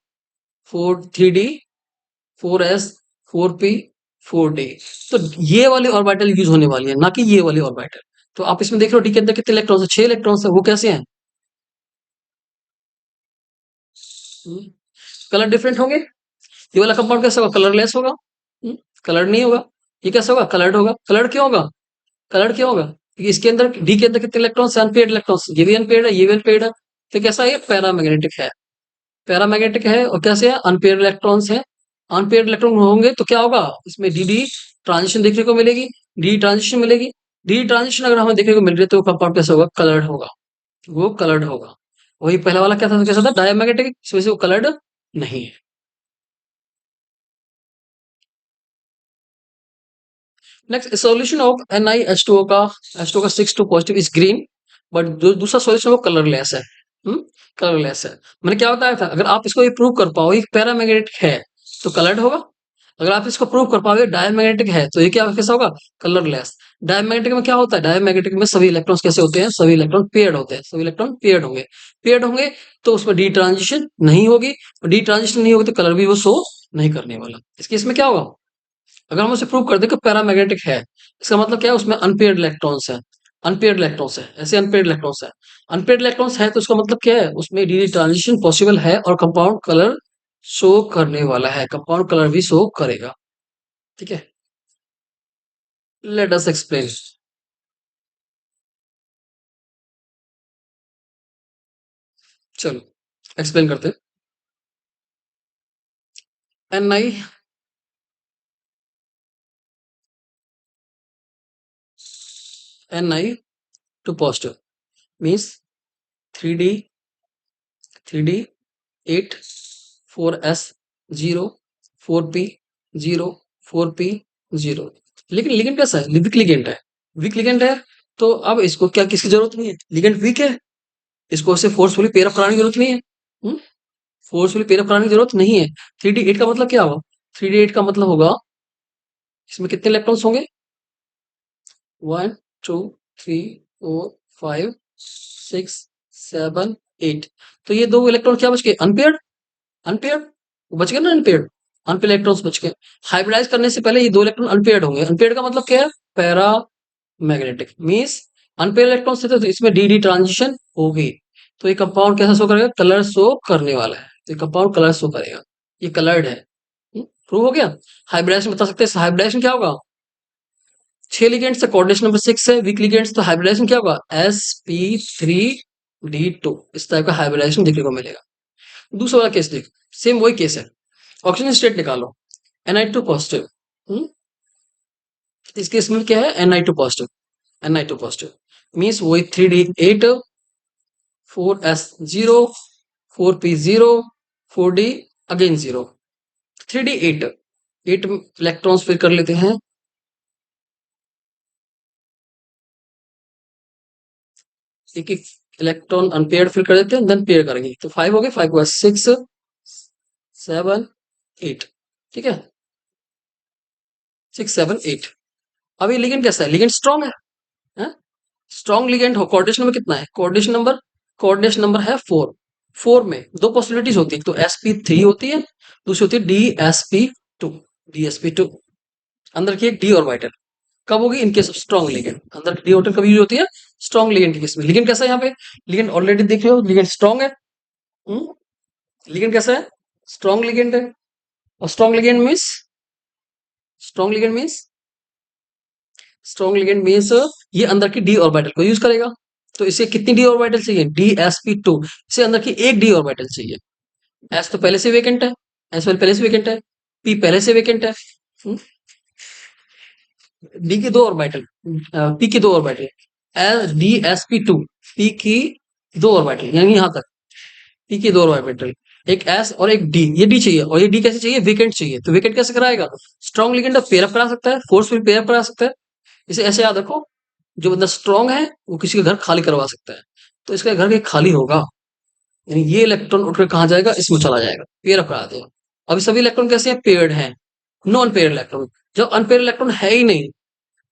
Speaker 1: 3d 4s 4p 4d। तो ये वाली ऑर्बिटल यूज होने वाली है, ना कि ये वाली ऑर्बिटल। तो आप इसमें देख रहे हो डी के अंदर कितने इलेक्ट्रॉन्स है? 6 इलेक्ट्रॉन्स है। वो कैसे हैं? कलर डिफरेंट होंगे। ये वाला कंपाउंड कैसा होगा? कलरलेस होगा। कलर नहीं होगा। ये कैसा होगा? कलर्ड होगा। कलर्ड क्यों होगा? कलर्ड क्यों होगा? क्योंकि इसके अंदर डी के अंदर कितने इलेक्ट्रॉन्स? Unpaired electrons. ये भी अनपेयर्ड है, ये भी अनपेयर्ड है। तो कैसा है? ये पैरामैग्नेटिक है। पैरामैग्नेटिक है और कैसे है? अनपेयर्ड इलेक्ट्रॉन्स है। अनपेयर्ड इलेक्ट्रॉन होंगे तो क्या होगा? इसमें डी डी ट्रांजिशन देखने को मिलेगी, डी ट्रांजिशन मिलेगी। डी ट्रांजिशन अगर हमें देखने को मिल रही है तो कंपाउंड कैसा होगा? कलर्ड होगा। वो कलर्ड होगा। वही पहला वाला क्या था? कैसा था? डायमैग्नेटिक, इस वजह से वो कलर्ड नहीं है। नेक्स्ट सॉल्यूशन ऑफ NiH2O का, H2O का 6 2 पॉजिटिव इज ग्रीन, बट जो दूसरा सॉल्यूशन वो कलरलेस है। कलरलेस है। मैंने क्या बताया था, अगर आप इसको ये प्रूव कर पाओ ये पैरामैग्नेटिक है तो कलर्ड होगा। अगर आप इसको प्रूव कर पाओगे डायमैग्नेटिक है तो ये क्या कैसा होगा, कलरलेस। डायमैग्नेटिक में क्या होता है, डायमैग्नेटिक में सभी इलेक्ट्रॉन्स कैसे होते हैं, सभी इलेक्ट्रॉन पेयर्ड होते हैं, सभी इलेक्ट्रॉन पेयर्ड होंगे। पेयर्ड होंगे तो उसमें डी ट्रांजिशन नहीं होगी, और डी ट्रांजिशन नहीं होगी तो कलर भी वो शो नहीं करने वाला। इस केस में क्या होगा, अगर हम उसे प्रूव कर दें कि पैरामैग्नेटिक है, इसका मतलब क्या है, उसमें अनपेयर्ड इलेक्ट्रॉन्स है, अनपेयर्ड इलेक्ट्रॉन्स है, ऐसे अनपेयर्ड इलेक्ट्रॉन्स है। अनपेयर्ड इलेक्ट्रॉन्स है तो उसका मतलब क्या है, उसमें डी ट्रांजिशन पॉसिबल है और कंपाउंड कलर शो करने वाला है, कंपाउंड कलर भी शो करेगा। ठीक है, लेट अस एक्सप्लेन। चलो एक्सप्लेन करते हैं। Ni to positive means 3D 3D 8 4s 0 4p 0 4p 0। लेकिन लिगेंड कैसा है, वीक लिगेंड है, वीक लिगेंड है। तो अब इसको क्या किसकी जरूरत नहीं है, लिगेंड वीक है, इसको ऐसे फोर्सफुली पेयर अप कराने की जरूरत नहीं है। फोर्सफुली पेयर अप कराने की जरूरत नहीं है। 3D8 का मतलब क्या होगा, 3D8 का मतलब होगा इसमें कितने इलेक्ट्रॉन्स होंगे, 1 2 3 4 5 6 7 8। तो ये दो इलेक्ट्रॉन क्या बच गए, अनपेयर्ड, अनपेयर्ड बच गए ना, अनपेयर्ड, अनपेयर्ड इलेक्ट्रॉन्स बच गए। हाइब्रिडाइज करने से पहले ये दो इलेक्ट्रॉन अनपेयर्ड होंगे। अनपेयर्ड का मतलब क्या है, para magnetic means unpaired electrons थे तो इसमें डी डी ट्रांजिशन होगी। तो ये कंपाउंड कैसा शो करेगा, कलर शो करने वाला है, तो ये कंपाउंड कलर शो करेगा, ये कलर्ड है। प्रूव हो गया। हाइब्रिडाइजेशन बता सकते हैं, हाइब्रिडाइजेशन क्या होगा, 6 लिगेंड्स है, कोऑर्डिनेशन नंबर 6 है, वीक लिगेंड्स, तो हाइब्रिडाइजेशन क्या होगा, sp3d2, इस टाइप का हाइब्रिडाइजेशन देखने को मिलेगा। दूसरा वाला केस देख, सेम वही केस है, ऑक्सीजन स्टेट निकालो, Na2 पॉजिटिव। इस केस में क्या है, Na2 positive, Na2 positive means वही 3d8 4s0 4p0 4d again 0, 3d8 8 electrons फिर कर लेते हैं, एक एक इलेक्ट्रॉन अनपेयर्ड फिल कर देते हैं, देन पेयर करेंगे, तो 5 हो गए, 5 को 6 7 8। ठीक है, 6 7 8। अब ये लिगेंड कैसा है, लिगेंड स्ट्रॉन्ग है, स्ट्रॉन्ग लिगेंड हो। कोऑर्डिनेशन नंबर कितना है, कोऑर्डिनेशन नंबर है 4। 4 में दो पॉसिबिलिटीज होती है, एक तो sp3 होती है, दूसरी होती है dsp2। dsp2 अंदर की एक डी ऑर्बिटल कब होगी, in case of strong ligand, अंदर डी ऑर्बिटल कब यूज होती है, स्ट्रॉन्ग लिगेंड के केस में। लिगेंड कैसा है यहाँ पे, लिगेंड ऑलरेडी देख रहे हो, लिगेंड स्ट्रॉन्ग है। लिगेंड कैसा है, स्ट्रॉन्ग लिगेंड है। और strong ligand means strong ligand means ये अंदर की डी ऑर्बिटल को यूज करेगा। तो इसे कितनी डी ऑर्बिटल चाहिए, dsp2, इसे अंदर की एक डी ऑर्बिटल चाहिए। s तो पहले से वेकेंट है, s पहले से वेकेंट है, p पहले से वेकेंट है, d की दो ऑर्बिटल, p की दो ऑर्बिटल, dsp2 p की दो ऑर्बिटल, यानी यहां तक p की दो ऑर्बिटल, एक s और एक d, ये d चाहिए, और ये d कैसे चाहिए, वेकेंट चाहिए। तो वेकेंट कैसे कराएगा, स्ट्रॉन्ग लिगेंड पेयर अप करा सकता है, फोर्सफुल पेयर अप करा सकता है। इसे ऐसे याद रखो, जो बंदा स्ट्रॉन्ग है वो किसी का घर खाली करवा सकता है, तो इसका घर के खाली होगा, यानी ये इलेक्ट्रॉन उठकर कहाँ जाएगा, इसमें चला जाएगा, पेयर अप करा देगा। अभी सभी इलेक्ट्रॉन कैसे हैं, पेयर्ड हैं, नॉन पेयर इलेक्ट्रॉन। जब अनपेयर इलेक्ट्रॉन है ही नहीं,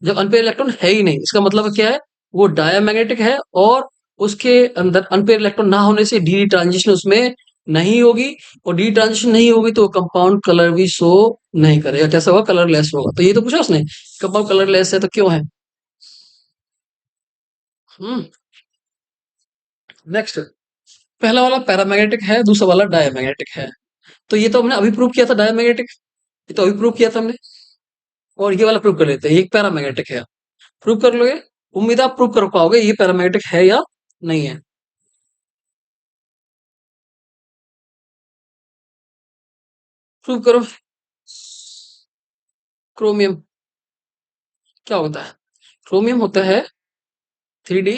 Speaker 1: जब अनपेयर इलेक्ट्रॉन है ही नहीं, इसका मतलब क्या है, वो डायमैग्नेटिक है, और उसके अंदर अनपेयर इलेक्ट्रॉन ना होने से डी ट्रांजिशन उसमें नहीं होगी, और डी ट्रांजिशन नहीं होगी तो कंपाउंड कलर भी शो नहीं करेगा। कैसा होगा, कलरलेस होगा। तो ये तो पूछा उसने, कंपाउंड कलरलेस है तो क्यों है। हम्म नेक्स्ट, पहला वाला पैरामैग्नेटिक है, दूसरा वाला डायमैग्नेटिक है। तो ये तो हमने अभी प्रूव किया था डायमैग्नेटिक, ये तो अभी प्रूव किया था हमने, और ये वाला प्रूव कर लेते हैं, ये पैरामैग्नेटिक है। प्रूव कर लोगे, उम्मीद है आप प्रूव कर पाओगे ये पैरामैग्नेटिक है या नहीं है। प्रूव करो। क्रोमियम क्या होता है, क्रोमियम होता है 3D,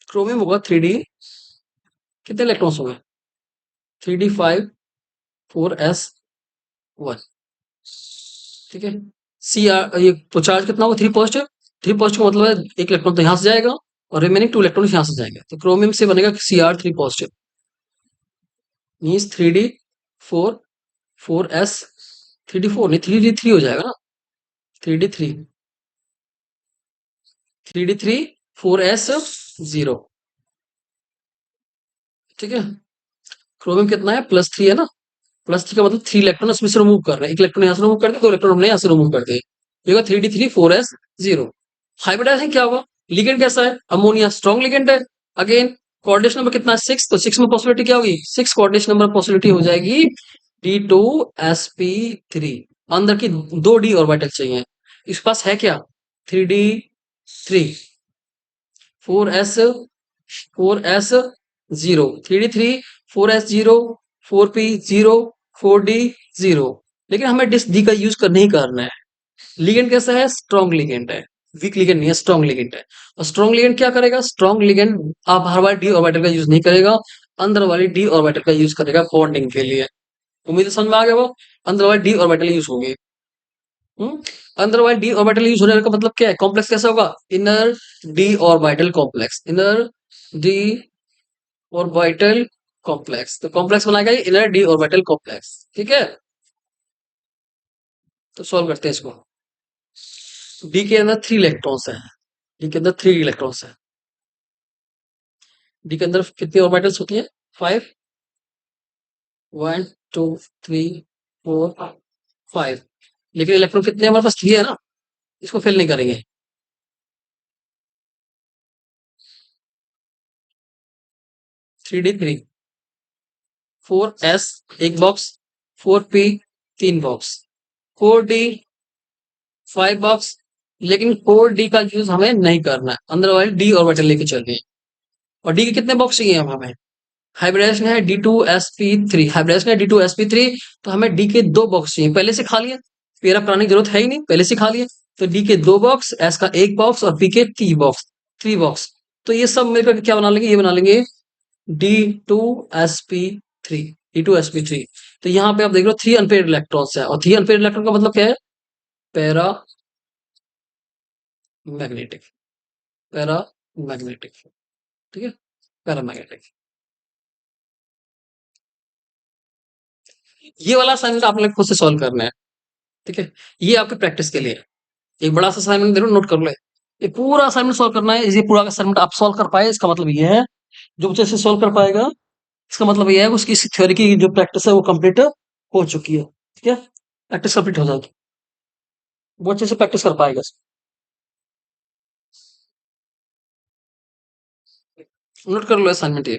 Speaker 1: क्रोमियम होगा 3D, कितने इलेक्ट्रॉन्स होंगे, 3d5 4s1। ठीक है, सी आर, ये तो चार्ज कितना होगा, 3 पॉजिटिव, 3 पॉजिटिव का मतलब है एक इलेक्ट्रॉन तो यहां से जाएगा, और रिमेनिंग 2 इलेक्ट्रॉन्स यहाँ से जाएंगे, तो क्रोमियम से बनेगा Cr3 positive, means 3d4 4s 3d4 नहीं 3d3 हो जाएगा ना, 3d3 3d3 4s0, ठीक है। क्रोमियम कितना है +3 है ना, +3 का मतलब 3 इलेक्ट्रॉन उसमें से रिमूव कर रहे हैं, एक इलेक्ट्रॉन यहाँ से रिमूव कर दिए, 2 इलेक्ट्रॉन हमने यहाँ से रिमूव कर दिए, ये होगा 3d3 4s0। हाइब्रिडाइजेशन क्या होगा, लिगेंड कैसा है, अमोनिया स्ट्रॉन्ग लिगेंड है, अगेन कोऑर्डिनेशन नंबर कितना है 6, तो 6 में पॉसिबिलिटी क्या होगी, 6 कोऑर्डिनेशन नंबर पॉसिबिलिटी हो जाएगी d2sp3, अंदर की 2 d ऑर्बिटल चाहिए, इसके पास है क्या 3d3 4s 4s0 3d3 4s0 4p0 4d0, लेकिन हमें डिस डी का यूज नहीं करना है। लिगेंड कैसा है, स्ट्रॉन्ग लिगेंड है, वीक लिगेंड नहीं है, स्ट्रॉन्ग लिगेंड है। और स्ट्रॉन्ग लिगेंड क्या करेगा, स्ट्रॉन्ग लिगेंड आप हर बार डी ऑर्बिटल का यूज नहीं करेगा, अंदर वाली डी ऑर्बिटल का यूज करेगा बॉन्डिंग के लिए। उम्मीद है समझ में आ गया, वो अंदर वाली डी ऑर्बिटल यूज होगी। अंदर वाली डी ऑर्बिटल यूज होने का मतलब क्या है, कॉम्प्लेक्स कैसा होगा, inner D orbital complex, inner D orbital complex, तो कॉम्प्लेक्स बनाएगा ये इनर डी ऑर्बिटल कॉम्प्लेक्स, ठीक है। तो सॉल्व करते हैं इसको। डी के अंदर 3 इलेक्ट्रॉन्स है, डी के अंदर 3 इलेक्ट्रॉन्स है, डी के अंदर कितनी ऑर्बिटल्स होती है 5, 1 2 3 4 5, लेकिन इलेक्ट्रॉन कितने हमारे पास 3 है ना, इसको फिल नहीं करेंगे। 3d3 4s एक box, 4p 3 box, 4d 5 box, लेकिन 4d का यूज हमें नहीं करना है, अंदर वाले डी ऑर्बिटल लेके चलिए। और डी के कितने बॉक्स चाहिए हमें, हाइब्रिडाइजेशन है d2sp3, हाइब्रिडाइजेशन है d2sp3, तो हमें डी के 2 बॉक्स चाहिए, पहले से खा लिए, पेरा कराने की जरूरत है ही नहीं, पहले से खा लिए, तो डी के 2 बॉक्स, एस का 1 बॉक्स और पी के 3 बॉक्स, तो ये सब मिलकर क्या बना लेंगे, ये बना लेंगे d2sp3, d2sp3। तो यहाँ पे आप देख लो 3 अनपेयर्ड इलेक्ट्रॉन्स है, और 3 अनपेयर्ड इलेक्ट्रॉन का मतलब क्या है, पैरा मैग्नेटिक, पैरा मैग्नेटिक, ठीक है, पैरा मैग्नेटिक। ये वाला असाइनमेंट आप लोग खुद से सॉल्व करना है, ठीक है, ये आपके प्रैक्टिस के लिए एक बड़ा सा असाइनमेंट दे रहा हूँ, नोट कर लो, ये पूरा असाइनमेंट सॉल्व करना है, ये पूरा असाइनमेंट आप सॉल्व कर पाए, इसका मतलब ये है, जो बच्चे से सॉल्व कर पाएगा, इसका मतलब ये है कि उसकी थ्योरी की जो प्रैक्टिस है वो कंप्लीट हो चुकी है, ठीक है, प्रैक्टिस कंप्लीट हो जाएगी, वो अच्छे से प्रैक्टिस कर पाएगा। नोट कर लो असाइनमेंट ये,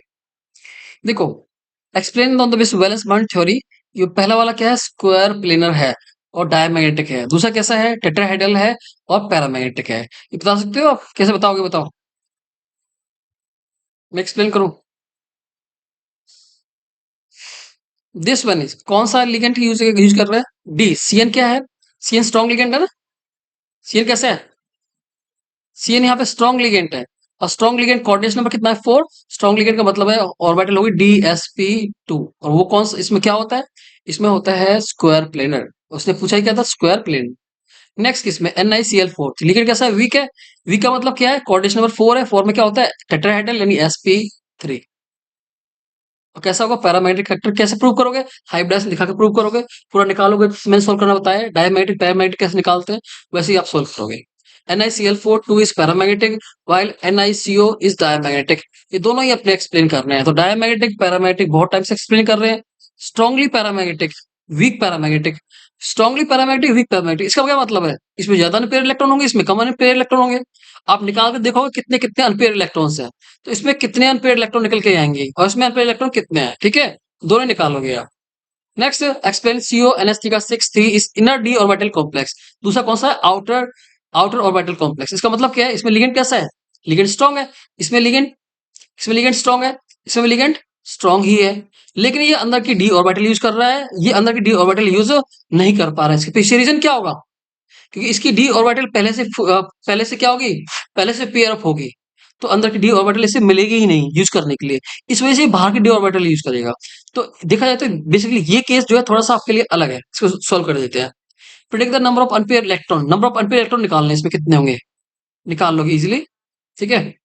Speaker 1: देखो, explain on the base valence bond theory, ये पहला वाला क्या है, स्क्वायर प्लेनर है और डायमैग्नेटिक है, दूसरा कैसा है, टेट्राहेड्रल है और पैरामैग्नेटिक है, ये बता सकते हो आप, कैसे बताओगे बताओ, मैं एक्सप्लेन करूं। दिस वन इज कौन सा लिगेंड यूज कर रहा है, डी, सीएन क्या है, सीएन स्ट्रॉन्ग लिगेंड है ना, सीएन कैसे है, सीएन यहाँ पे स्ट्रॉन्ग लिगेंड है, और स्ट्रॉन्ग लिगेंड कोऑर्डिनेशन नंबर कितना है 4, स्ट्रॉन्ग लिगेंड का मतलब है ऑर्बिटल होगी DsP2, और वो कौन सा इसमें क्या होता है, इसमें होता है स्क्वायर प्लेनर, उसने पूछा ही क्या था, स्क्वायर प्लेन। नेक्स्ट किसमें NiCl4, लिगेंड कैसा है, वीक है, वीक का मतलब क्या है, कोऑर्डिनेशन नंबर 4 है, 4 में क्या होता है, टेट्राहेड्रल यानी sp3, और कैसा होगा, पैरामैग्नेटिक फैक्टर कैसे प्रूव करोगे, हाइब्रिडाइजेशन दिखा के प्रूव करोगे, पूरा निकालोगे, मैंने सोल्व करना बताया, डायमैग्नेटिक पैरामैग्नेटिक कैसे निकालते हैं, वैसे ही आप सोल्व करोगे। NiCl4 2 is paramagnetic while NiCO is diamagnetic, ये दोनों ही अपने एक्सप्लेन करने हैं, तो डायमैग्नेटिक पैरामैग्नेटिक बहुत टाइम से एक्सप्लेन कर रहे हैं, strongly paramagnetic, weak paramagnetic, strongly paramagnetic, weak paramagnetic, इसका क्या मतलब है, इसमें ज्यादा अनपेयर इलेक्ट्रॉन होंगे, इसमें कम अनपेयर इलेक्ट्रॉन होंगे, आप निकाल के देखोगे कितने कितने अनपेयर इलेक्ट्रॉन्स हैं, तो इसमें कितने अनपेयर इलेक्ट्रॉन निकल के आएंगे और इसमें अनपेयर इलेक्ट्रॉन कितने हैं, ठीक है, दोनों निकालोगे आप। नेक्स्ट एक्सप्लेन CO NH3 का 6 3 इस इनर डी ऑर्बिटल कॉम्प्लेक्स, दूसरा कौन सा है, आउटर आउटर ऑर्बिटल कॉम्प्लेक्स, इसका मतलब क्या है, इसमें लिगेंड कैसा है, लिगेंड स्ट्रॉन्ग है, इसमें लिगेंड इसमें लिगेंड स्ट्रॉन्ग है, इसमें लिगेंड स्ट्रॉन्ग ही है, लेकिन ये अंदर की डी ऑर्बिटल यूज कर रहा है, ये अंदर की डी ऑर्बिटल यूज नहीं कर पा रहा है, इसके पीछे रीजन क्या होगा, क्योंकि इसकी डी ऑर्बिटल पहले से क्या होगी, पहले से पेयर अप होगी, तो अंदर की डी ऑर्बिटल इसे मिलेगी ही नहीं यूज करने के लिए, इस वजह से बाहर की डी ऑर्बिटल यूज करेगा। तो देखा जाए तो बेसिकली ये केस जो है थोड़ा सा आपके लिए अलग है, इसको सॉल्व कर देते हैं। Predict the number of unpaired electron, number of unpaired electron निकालने, इसमें कितने होंगे, निकाल लोगे इजीली, ठीक है,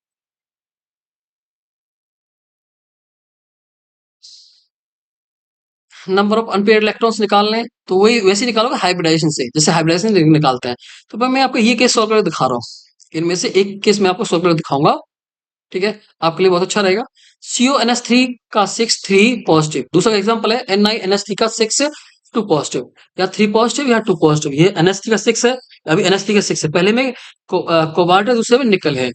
Speaker 1: नंबर ऑफ अनपेयर्ड इलेक्ट्रॉन्स निकालने हैं, तो वही वैसे ही निकालोगे हाइब्रिडाइजेशन से, जैसे हाइब्रिडाइजेशन निकालते हैं। तो मैं आपको ये केस सॉल्व करके दिखा रहा हूँ, इनमें से एक केस मैं आपको सॉल्व करके दिखाऊंगा। ठीक है, आपके लिए बहुत अच्छा रहेगा। CONS3 का 6 3 पॉजिटिव, दूसरा एग्जांपल है NiNS3 का 6 2 पॉजिटिव, या 3 पॉजिटिव या 2 पॉजिटिव। ये NS3 का 6 है, अभी NS3 का 6 है, पहले में कोबाल्ट है, दूसरे में निकल है।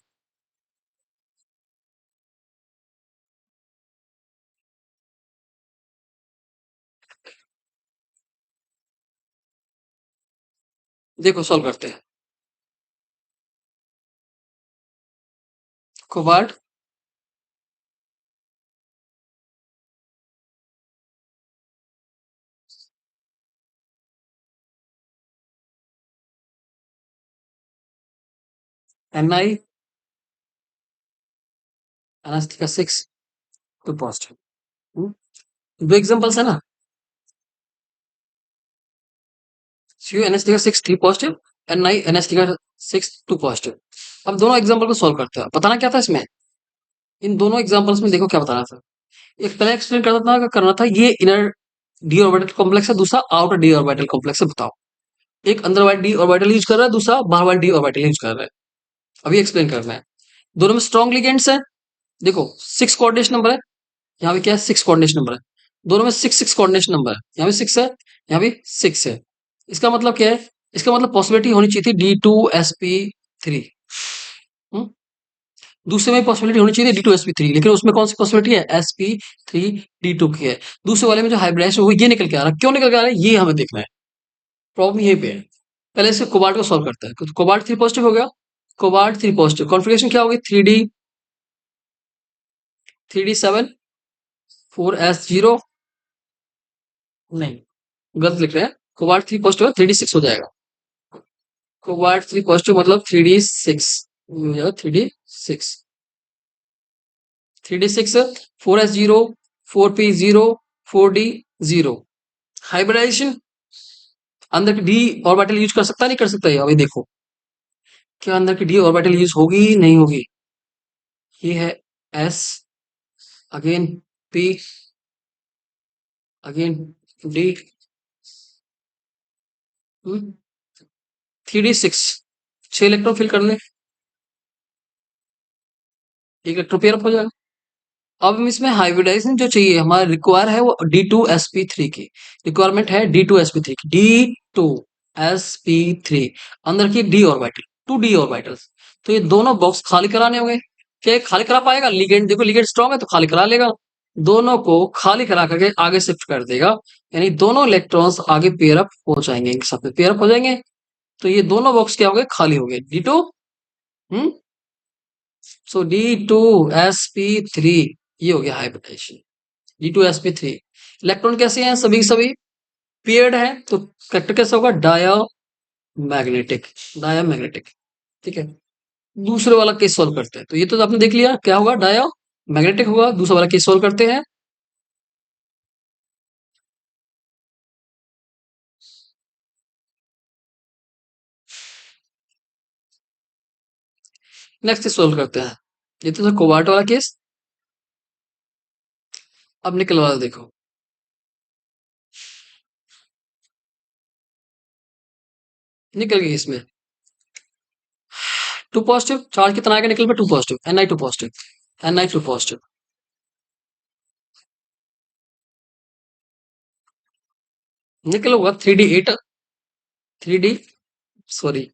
Speaker 1: देखो सॉल्व करते हैं। कोबाल्ट NiNS3 का 6 2 पॉजिटिव। दो एग्जांपल्स है ना, CONS3 का 6 3 पॉजिटिव, NiNS3 का 6 2 पॉजिटिव। अब दोनों एग्जांपल को सॉल्व करते हैं। बताना क्या था इसमें, इन दोनों एग्जांपल्स में देखो क्या बताना था। एक पहले एक्सप्लेन करना था ये इनर डी ऑर्बिटल कॉम्प्लेक्स है, दूसरा आउटर डी ऑर्बिटल कॉम्प्लेक्स है, बताओ। एक अंदर वाला डी ऑर्बिटल यूज कर रहा है, दूसरा बाहर वाला डी ऑर्बिटल यूज कर रहा है। अभी एक्सप्लेन करना है। दोनों में स्ट्रॉन्ग लिगेंड्स है। देखो 6 कोऑर्डिनेशन नंबर है, यहाँ पे क्या है 6 कोऑर्डिनेशन नंबर है। दोनों में 6 कोऑर्डिनेशन नंबर है, यहाँ भी 6 है, यहाँ भी 6 है। इसका मतलब क्या है, इसका मतलब पॉसिबिलिटी होनी चाहिए थी D2sp3। दूसरे में पॉसिबिलिटी होनी चाहिए D2sp3, लेकिन उसमें कौन सी पॉसिबिलिटी है, sp3d2 की है। दूसरे वाले में जो हाइब्रिडाइजेशन वो ये निकल के आ रहा है, क्यों निकल के आ रहा है ये हमें देखना है। प्रॉब्लम यहीं पे है। पहले से कोबाल्ट को सॉल्व करता है, तो कोबाल्ट 3 पॉजिटिव हो गया, कोबाल्ट 3 पॉजिटिव, कॉन्फ़िगरेशन क्या होगी 3d7 4s0, नहीं गलत लिख रहे हैं, कोबाल्ट 3 पॉजिटिव है 3d6 हो जाएगा। कोबाल्ट 3 पॉजिटिव मतलब 3d6 हो जाएगा, 3d6 3d6 4s0 4p0 4d0। Hybridisation अंदर की डी ऑर्बिटल यूज कर सकता है नहीं कर सकता है, अभी देखो क्या अंदर की डी ऑर्बिटल यूज होगी नहीं होगी। ये है s, again p, again d, 3d6 6 electron fill कर ले, एक इलेक्ट्रॉन पेयर अप हो जाएगा। अब हम इसमें हाइब्रिडाइजेशन जो चाहिए हमारा रिक्वायर है वो D2sp3 की रिक्वायरमेंट है, D2sp3 की, D2sp3 अंदर की डी ऑर्बिटल 2d ऑर्बिटल्स। तो ये दोनों बॉक्स खाली कराने होंगे। क्या ये खाली करा पाएगा, लिगेंड देखो लिगेंड स्ट्रॉन्ग है तो खाली करा लेगा, दोनों को खाली करा करके आगे शिफ्ट कर देगा, यानी दोनों इलेक्ट्रॉन्स आगे पेयर अप हो जाएंगे, इनके साथ पेयर अप हो जाएंगे। तो ये दोनों बॉक्स क्या हो गए, खाली हो गए D2। हम्म सो D2sp3 ये हो गया हाइब्रिडाइजेशन। D2sp3 इलेक्ट्रॉन कैसे हैं, सभी सभी पेयर्ड है, तो कैरेक्टर कैसा होगा, डायामैग्नेटिक, डायामैग्नेटिक। ठीक है, दूसरे वाला केस सॉल्व करते हैं। तो ये तो आपने देख लिया क्या होगा, डायामैग्नेटिक होगा। दूसरा वाला केस सॉल्व करते हैं। नेक्स्ट केस सॉल्व करते हैं। ये तो था कोबाल्ट वाला केस। अब निकल वाला देखो, निकल गई इसमें 2 पॉजिटिव, चार्ज कितना आएगा निकल में 2 positive, Ni 2 positive, Ni 2 positive. निकल होगा 3d8, 3d sorry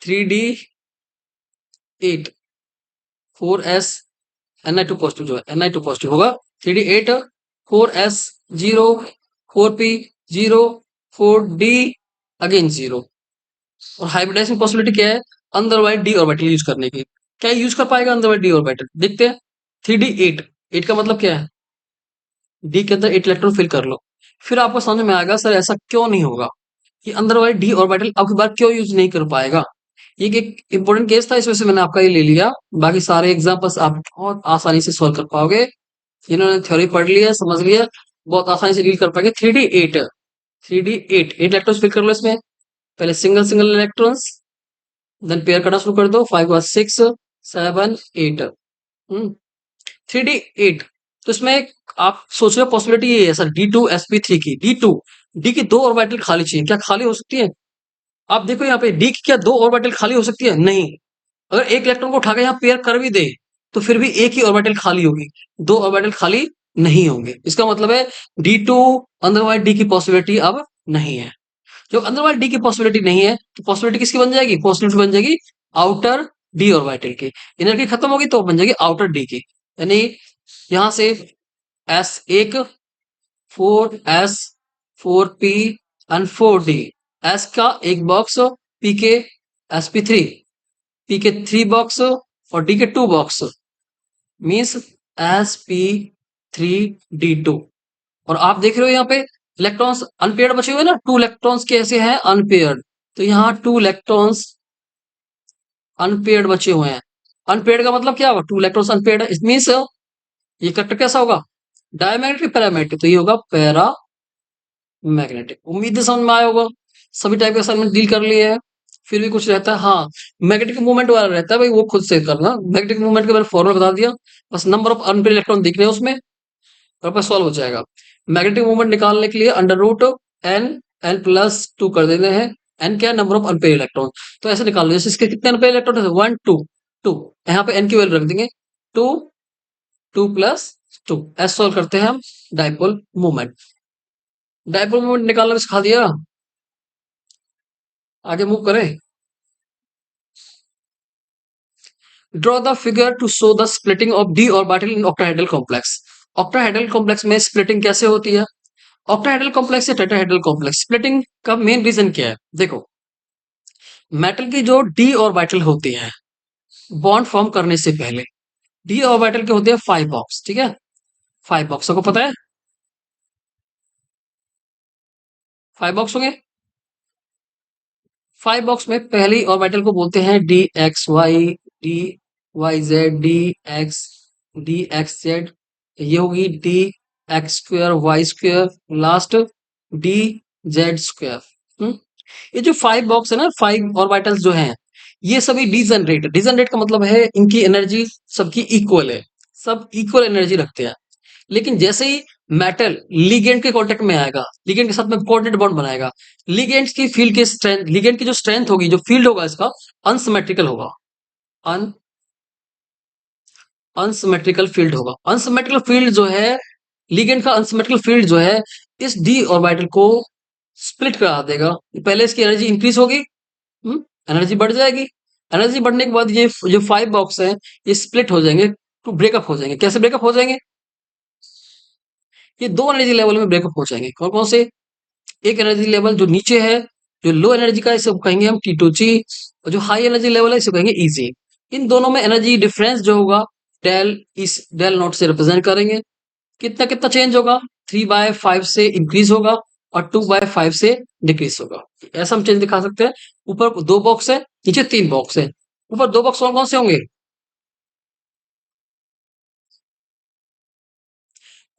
Speaker 1: 3d8 4s Ni2 positive जो है Ni2 पॉजिटिव होगा, 3d8 4s0 4p0 4d again 0। और हाइब्रिडाइजेशन पॉसिबिलिटी क्या है, अंदर वाइड डी ऑर्बिटल यूज करने की। क्या यूज कर पाएगा अंदर वाइड डी ऑर्बिटल, देखते हैं। 3d8 8 का मतलब क्या है, डी के अंदर 8 इलेक्ट्रॉन फिल कर लो। फिर आपको समझ में आएगा सर ऐसा क्यों नहीं होगा, कि अंदर वाले डी ऑर्बिटल अब की बार क्यों यूज नहीं कर पाएगा। ये एक इंपॉर्टेंट केस था, इस वजह से मैंने आपका ये ले लिया। बाकी सारे एग्जाम्पल्स आप बहुत आसानी से सॉल्व कर पाओगे, जिन्होंने थ्योरी पढ़ लिया समझ लिया बहुत आसानी से डील कर पाएंगे। 3d8 3d8 8 इलेक्ट्रॉन्स फिल कर लो इसमें, पहले single single electrons, then pair करना शुरू कर दो, 5 6 7 8। 3d8 तो इसमें आप सोच रहे हो पॉसिबिलिटी ये है सर D2sp3 की। डी की 2 ऑर्बिटल खाली चाहिए, क्या खाली हो सकती है? आप देखो यहाँ पे डी की क्या 2 ऑर्बिटल खाली हो सकती है? नहीं। अगर एक इलेक्ट्रॉन को उठाकर यहाँ पेयर कर भी दे तो फिर भी एक ही ऑर्बिटल खाली होगी, 2 ऑर्बिटल खाली नहीं होंगे। इसका मतलब है D2 अंदरवाइज डी की पॉसिबिलिटी अब नहीं है। जो अंदरवाइज डी की पॉसिबिलिटी नहीं है तो पॉसिबिलिटी किसकी बन जाएगी? पॉसिबिलिटी बन जाएगी आउटर डी ऑर्बिटल की। इनर की खत्म होगी तो बन जाएगी आउटर डी की। यानी यहां से S1 4s 4p and 4d, s का एक बॉक्स, p के sp3, p के 3 बॉक्स और d के 2 बॉक्स, मीन्स sp3d2। और आप देख रहे हो यहाँ पे इलेक्ट्रॉन्स अनपेयर्ड बचे हुए ना, 2 इलेक्ट्रॉन्स कैसे हैं? अनपेयर्ड। तो यहाँ 2 इलेक्ट्रॉन्स अनपेयर्ड बचे हुए हैं। अनपेयर्ड का मतलब क्या होगा? 2 इलेक्ट्रॉन्स अनपेयर्ड है, इट मीन्स ये कंडक्टर कैसा होगा? डायमैग्नेटिक पैरामैग्नेटिक, तो ये होगा पैरा मैग्नेटिक। उम्मीद है समझ में आया होगा। सभी टाइप के असाइनमेंट डील कर लिए हैं। फिर भी कुछ रहता है, हाँ मैग्नेटिक मूवमेंट वाला रहता है भाई, वो खुद से करना। मैग्नेटिक मूवमेंट का मैंने फॉर्मूला बता दिया, बस नंबर ऑफ अनपेयर्ड इलेक्ट्रॉन दिख रहे हैं उसमें और बस सॉल्व हो जाएगा। मैग्नेटिक मूवमेंट निकालने के लिए under root N N plus 2 कर देते हैं। एन क्या है? Number of unpaired electron. तो ऐसे निकाल लो, जैसे इसके कितने अनपेयर्ड इलेक्ट्रॉन है? 1 2 2। यहाँ पे एन की वैल्यू रख देंगे 2 2 प्लस 2। ऐसे सॉल्व करते हैं हम डाइपोल मूवमेंट। डाइपोल मूवमेंट निकालना भी सिखा दिया। आगे मूव करें। Draw the figure to show the splitting of D orbital in octahedral complex. Octahedral complex में स्प्लिटिंग कैसे होती है? ऑक्टाहेड्रल कॉम्प्लेक्स या टेट्राहेड्रल कॉम्प्लेक्स, स्प्लिटिंग का मेन रीजन क्या है? देखो, मेटल की जो डी ऑर्बिटल होती है बॉन्ड फॉर्म करने से पहले, डी ऑर्बिटल के होते हैं 5 बॉक्स, ठीक है? 5 बॉक्स को पता है? 5 बॉक्स होंगे। 5 बॉक्स में पहली ऑर्बिटल को बोलते हैं D X Y, D Y Z, D X Z. ये होगी D X square Y square, last D Z square. ये जो 5 बॉक्स है ना, 5 ऑर्बिटल्स जो हैं, ये सभी डिजनरेट। डिजनरेट का मतलब है इनकी एनर्जी सबकी इक्वल है, सब इक्वल एनर्जी रखते हैं। लेकिन जैसे ही मेटल लिगेंड के कांटेक्ट में आएगा, लिगेंड के साथ में कोऑर्डिनेट बॉन्ड बनाएगा, लिगेंड की फील्ड की स्ट्रेंथ, लिगेंड की जो स्ट्रेंथ होगी, जो फील्ड होगा इसका, अनसिमेट्रिकल होगा। अन अनसिमेट्रिकल फील्ड होगा। अनसिमेट्रिकल फील्ड जो है, लिगेंड का अनसिमेट्रिकल फील्ड जो है, इस डी ऑर्बिटल को स्प्लिट करा देगा। पहले इसकी एनर्जी इंक्रीज होगी, एनर्जी बढ़ जाएगी। एनर्जी बढ़ने के बाद ये जो 5 बॉक्स हैं, ये स्प्लिट हो जाएंगे, टू ब्रेकअप हो जाएंगे। कैसे ब्रेकअप हो जाएंगे? ये 2 एनर्जी लेवल में ब्रेकअप हो जाएंगे। कौन कौन से? एक एनर्जी लेवल जो नीचे है, जो लो एनर्जी का है, इसे कहेंगे हम T2G, और जो हाई एनर्जी लेवल है इसे कहेंगे EG। इन दोनों में एनर्जी डिफरेंस जो होगा, डेल इस डेल नॉट से रिप्रेजेंट करेंगे। कितना कितना चेंज होगा? 3/5 से इंक्रीज होगा और 2/5 से डिक्रीज होगा। ऐसा हम चेंज दिखा सकते हैं। ऊपर 2 बॉक्स है, नीचे 3 बॉक्स है। ऊपर 2 बॉक्स कौन कौन से होंगे?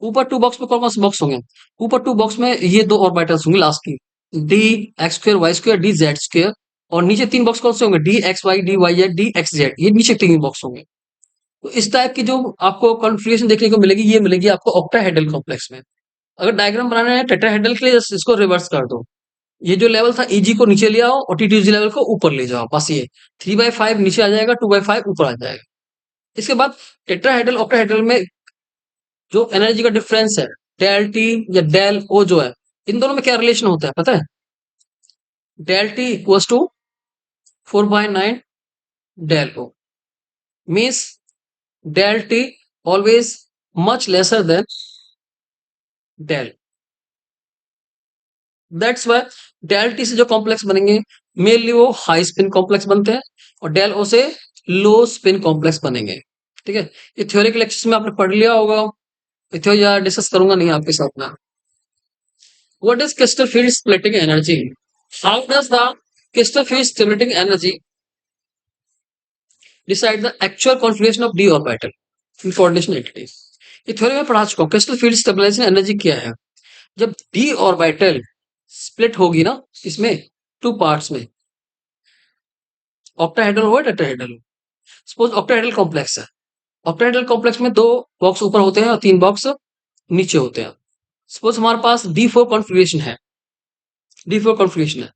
Speaker 1: ऊपर 2 बॉक्स में कौन कौन से बॉक्स होंगे? ऊपर 2 बॉक्स में ये 2 ऑर्बिटल्स होंगे लास्ट की, D X square Y square, D Z square. और नीचे 3 बॉक्स कौन से होंगे? D X Y, D Y Z, D X Z. ये नीचे 3 बॉक्स होंगे। तो इस टाइप की जो आपको कॉन्फ़िगरेशन देखने को मिलेगी, ये मिलेगी आपको ऑक्टाहेड्रल कॉम्प्लेक्स में। अगर डायग्राम बनाना है टेट्राहेड्रल के लिए, जस्ट इसको रिवर्स कर दो। ये जो लेवल था EG को नीचे ले आओ और T2G लेवल को ऊपर ले जाओ, बस ये 3/5 नीचे आ जाएगा, 2/5 ऊपर आ जाएगा। इसके बाद टेट्राहेड्रल ऑक्टाहेड्रल में जो एनर्जी का डिफरेंस है, डेल टी या डेल ओ जो है, इन दोनों में क्या रिलेशन होता है पता है? Del T equals to 4/9 del O, means del T always much lesser than del. That's why del T से जो कॉम्प्लेक्स बनेंगे, मेनली वो हाई स्पिन कॉम्प्लेक्स बनते हैं, और डेल ओ से लो स्पिन कॉम्प्लेक्स बनेंगे। ठीक है, ये थ्योरी के लेक्चर्स में आपने पढ़ लिया होगा, इतना यार डिस्कस करूंगा नहीं आपके साथ में। What is crystal field splitting energy? How does the crystal field splitting energy decide the actual configuration of d orbital in coordination entities? ये थ्योरी में पढ़ा चुका हूँ। क्रिस्टल फील्ड स्टेबलाइजेशन एनर्जी क्या है? जब डी ऑर्बिटल स्प्लिट होगी ना, इसमें 2 पार्ट्स में, ऑक्टाहेड्रल हो या टेट्राहेड्रल हो। सपोज ऑक्टाहेड्रल कॉम्प्लेक्स है ऑक्टाहेड्रल कॉम्प्लेक्स में 2 बॉक्स ऊपर होते हैं और 3 बॉक्स नीचे होते हैं। सपोज हमारे पास D4 कॉन्फ़िगरेशन है। D4 कॉन्फ़िगरेशन है।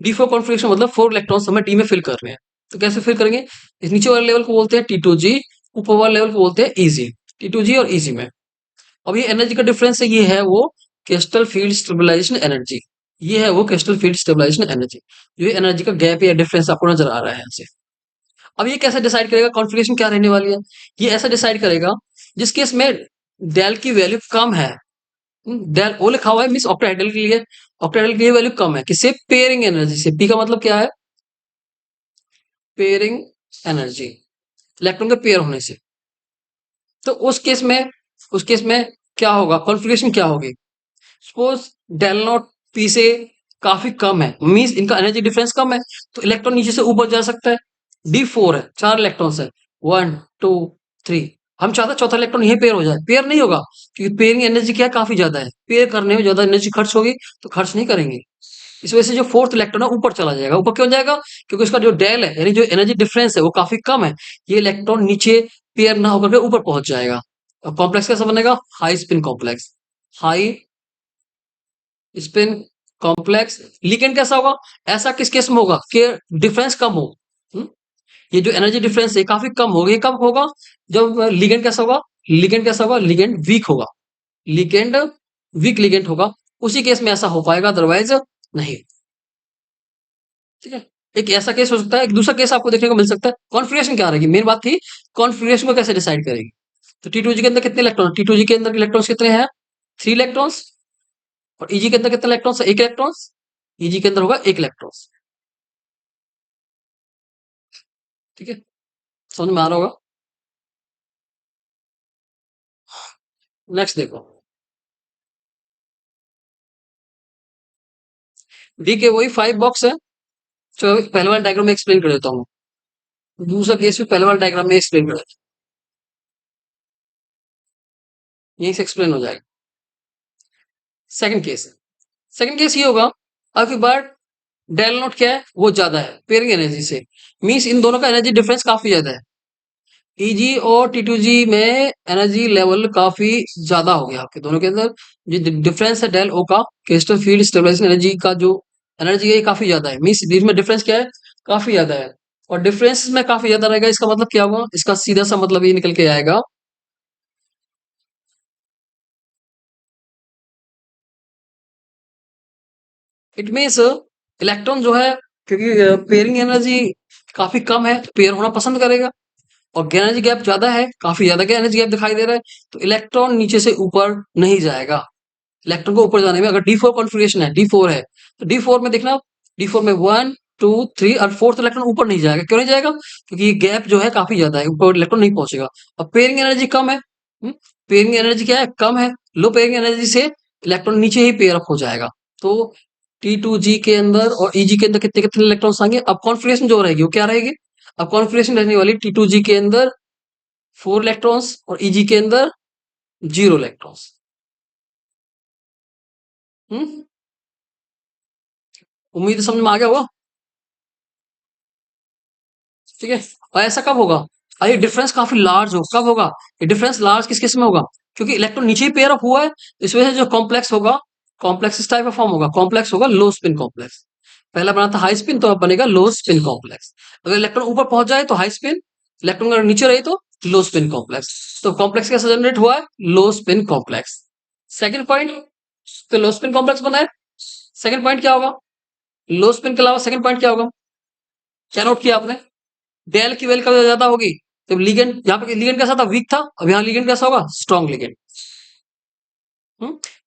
Speaker 1: D4 कॉन्फ़िगरेशन मतलब 4 इलेक्ट्रॉन्स हमें D में फिल करने हैं। तो कैसे फिल करेंगे? इस नीचे वाले लेवल को बोलते हैं T2G, ऊपर वाले लेवल को बोलते हैं EG। T2G और EG में अब ये एनर्जी का डिफरेंस है, ये है वो क्रिस्टल फील्ड स्टेबलाइजेशन एनर्जी। ये है वो क्रिस्टल फील्ड स्टेबलाइजेशन एनर्जी। ये एनर्जी का गैप या डिफरेंस आपको नजर आ रहा है यहाँ से। अब ये कैसे डिसाइड करेगा कॉन्फ़िगरेशन क्या रहने वाली है? ये ऐसा डिसाइड करेगा जिस केस में डेल की वैल्यू कम है। डेल ओ लिखा हुआ है मींस ऑक्टाहेड्रल के लिए, ऑक्टाहेड्रल की वैल्यू कम है किससे? पेयरिंग एनर्जी से। पी का मतलब क्या है? पेयरिंग एनर्जी, इलेक्ट्रॉन के पेयर होने से। तो उस केस में क्या होगा? कॉन्फ़िगरेशन क्या होगी? सपोज डेल नॉट पी से काफी कम है, मींस इनका एनर्जी डिफरेंस कम है, तो इलेक्ट्रॉन नीचे से ऊपर जा सकता है। D4 है, 4 इलेक्ट्रॉन्स है, 1 2 3। हम चाहते हैं चौथा इलेक्ट्रॉन यही पेयर हो जाए, पेयर नहीं होगा क्योंकि पेयरिंग एनर्जी क्या है? काफी ज्यादा है। पेयर करने में ज्यादा एनर्जी खर्च होगी, तो खर्च नहीं करेंगे। इस वजह से जो फोर्थ इलेक्ट्रॉन है ऊपर चला जाएगा। ऊपर क्यों जाएगा? क्योंकि उसका जो डेल है यानी जो एनर्जी डिफरेंस है वो काफी कम है। ये इलेक्ट्रॉन नीचे पेयर ना होकर के ऊपर पहुंच जाएगा। अब कॉम्प्लेक्स कैसा बनेगा? High spin complex. High spin complex. Ligand कैसा होगा? ऐसा किस केस में होगा कि डिफरेंस कम हो। हम्म? ये जो एनर्जी डिफरेंस है काफी कम होगा। ये कब होगा? जब लिगेंड कैसा होगा? लिगेंड कैसा होगा? लिगेंड वीक होगा। लिगेंड वीक लिगेंड होगा, उसी केस में ऐसा हो पाएगा, अदरवाइज नहीं। ठीक है, एक ऐसा केस हो सकता है। एक दूसरा केस आपको देखने को मिल सकता है। कॉन्फ़िगरेशन क्या रहेगी? मेन बात थी कॉन्फ़िगरेशन को कैसे डिसाइड करेगी। तो T2G के अंदर कितने इलेक्ट्रॉन? T2G के अंदर इलेक्ट्रॉन्स कितने हैं? 3 इलेक्ट्रॉन्स। और EG के अंदर कितने इलेक्ट्रॉन्स? 1 इलेक्ट्रॉन्स। EG के अंदर होगा 1 इलेक्ट्रॉन्स। ठीक है, समझ में आ रहा होगा। नेक्स्ट देखो, डी के वही 5 बॉक्स है। चलो पहले वाले डायग्राम में एक्सप्लेन कर देता हूँ। दूसरा केस भी पहले वाले डायग्राम में एक्सप्लेन कर देता हूँ, यहीं से एक्सप्लेन हो जाएगा। सेकंड केस, सेकंड केस ये होगा, अब की बार डेल नॉट क्या है? वो ज्यादा है पेयरिंग एनर्जी से, मींस इन दोनों का एनर्जी डिफरेंस काफी ज्यादा है। ईजी और T2G में एनर्जी लेवल काफी ज्यादा हो गया आपके दोनों के अंदर। जो डिफरेंस है डेल ओ का, क्रिस्टल फील्ड स्टेबलाइजेशन एनर्जी का जो एनर्जी है ये काफी ज्यादा है, मींस इसमें डिफरेंस क्या है? काफी ज्यादा है। और डिफरेंस में काफी ज्यादा रहेगा, इसका मतलब क्या होगा? इसका सीधा सा मतलब ये निकल के आएगा, इट मीन्स इलेक्ट्रॉन जो है, क्योंकि पेयरिंग एनर्जी काफी कम है तो पेयर होना पसंद करेगा। और एनर्जी गैप ज्यादा है, काफी ज्यादा क्या एनर्जी गैप दिखाई दे रहा है, तो इलेक्ट्रॉन नीचे से ऊपर नहीं जाएगा। इलेक्ट्रॉन को ऊपर जाने में अगर D4 कॉन्फ़िगरेशन है, D4 है, तो D4 में देखना, D4 में 1 2 3 और फोर्थ इलेक्ट्रॉन ऊपर नहीं जाएगा। क्यों नहीं जाएगा? क्योंकि ये गैप जो है काफी ज्यादा है, ऊपर इलेक्ट्रॉन नहीं पहुंचेगा। अब पेयरिंग एनर्जी कम है। पेयरिंग एनर्जी क्या है? कम है। लो पेयरिंग एनर्जी से इलेक्ट्रॉन नीचे ही पेयर अप हो जाएगा। तो T2G के अंदर और EG के अंदर कितने कितने इलेक्ट्रॉन्स आएंगे? अब कॉन्फ़िगरेशन जो रहेगी वो क्या रहेगी? अब कॉन्फ़िगरेशन रहने वाली T2G के अंदर 4 इलेक्ट्रॉन्स और EG के अंदर 0 इलेक्ट्रॉन्स। हम्म, उम्मीद है समझ में आ गया होगा। ठीक है, और ऐसा कब होगा? और ये डिफरेंस काफी लार्ज हो, कब होगा? ये डिफरेंस लार्ज किस केस में होगा? क्योंकि इलेक्ट्रॉन नीचे ही पेयर अप हुआ है, इस वजह से जो कॉम्प्लेक्स होगा, कॉम्प्लेक्स इस टाइप का फॉर्म होगा। कॉम्प्लेक्स होगा लो स्पिन कॉम्प्लेक्स। पहला बना था हाई स्पिन, तो अब बनेगा लो स्पिन कॉम्प्लेक्स। अगर इलेक्ट्रॉन ऊपर पहुंच जाए तो हाई स्पिन, इलेक्ट्रॉन अगर नीचे रहे तो लो स्पिन कॉम्प्लेक्स। तो कॉम्प्लेक्स कैसे जनरेट हुआ है? लो स्पिन कॉम्प्लेक्स। सेकेंड पॉइंट, तो लो स्पिन कॉम्प्लेक्स बना है। सेकेंड पॉइंट क्या होगा? लो स्पिन के अलावा सेकेंड पॉइंट क्या होगा? क्या नोट किया आपने? डेल की वैल्यू कब ज्यादा होगी? जब लिगेंड, यहाँ पे लिगेंड कैसा था? वीक था। अब यहाँ लिगेंड कैसा होगा? Strong ligand.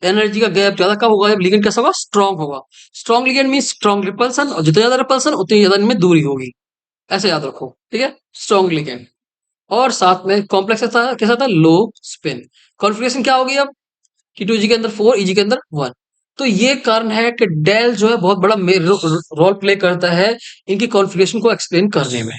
Speaker 1: एनर्जी का गैप ज्यादा कब होगा? जब लिगेंड कैसा होगा? स्ट्रॉन्ग होगा। Strong ligand mean strong repulsion, और जितना ज्यादा रिपल्सन उतनी ज्यादा इनमें दूरी होगी। ऐसे याद रखो, ठीक है। स्ट्रॉन्ग लिगेंड, और साथ में कॉम्प्लेक्स कैसा था? लो स्पिन। कॉन्फ़िगरेशन क्या होगी अब? T2G के अंदर 4, EG के अंदर 1। तो ये कारण है कि डेल जो है बहुत बड़ा रोल प्ले करता है इनकी कॉन्फ़िगरेशन को एक्सप्लेन करने में।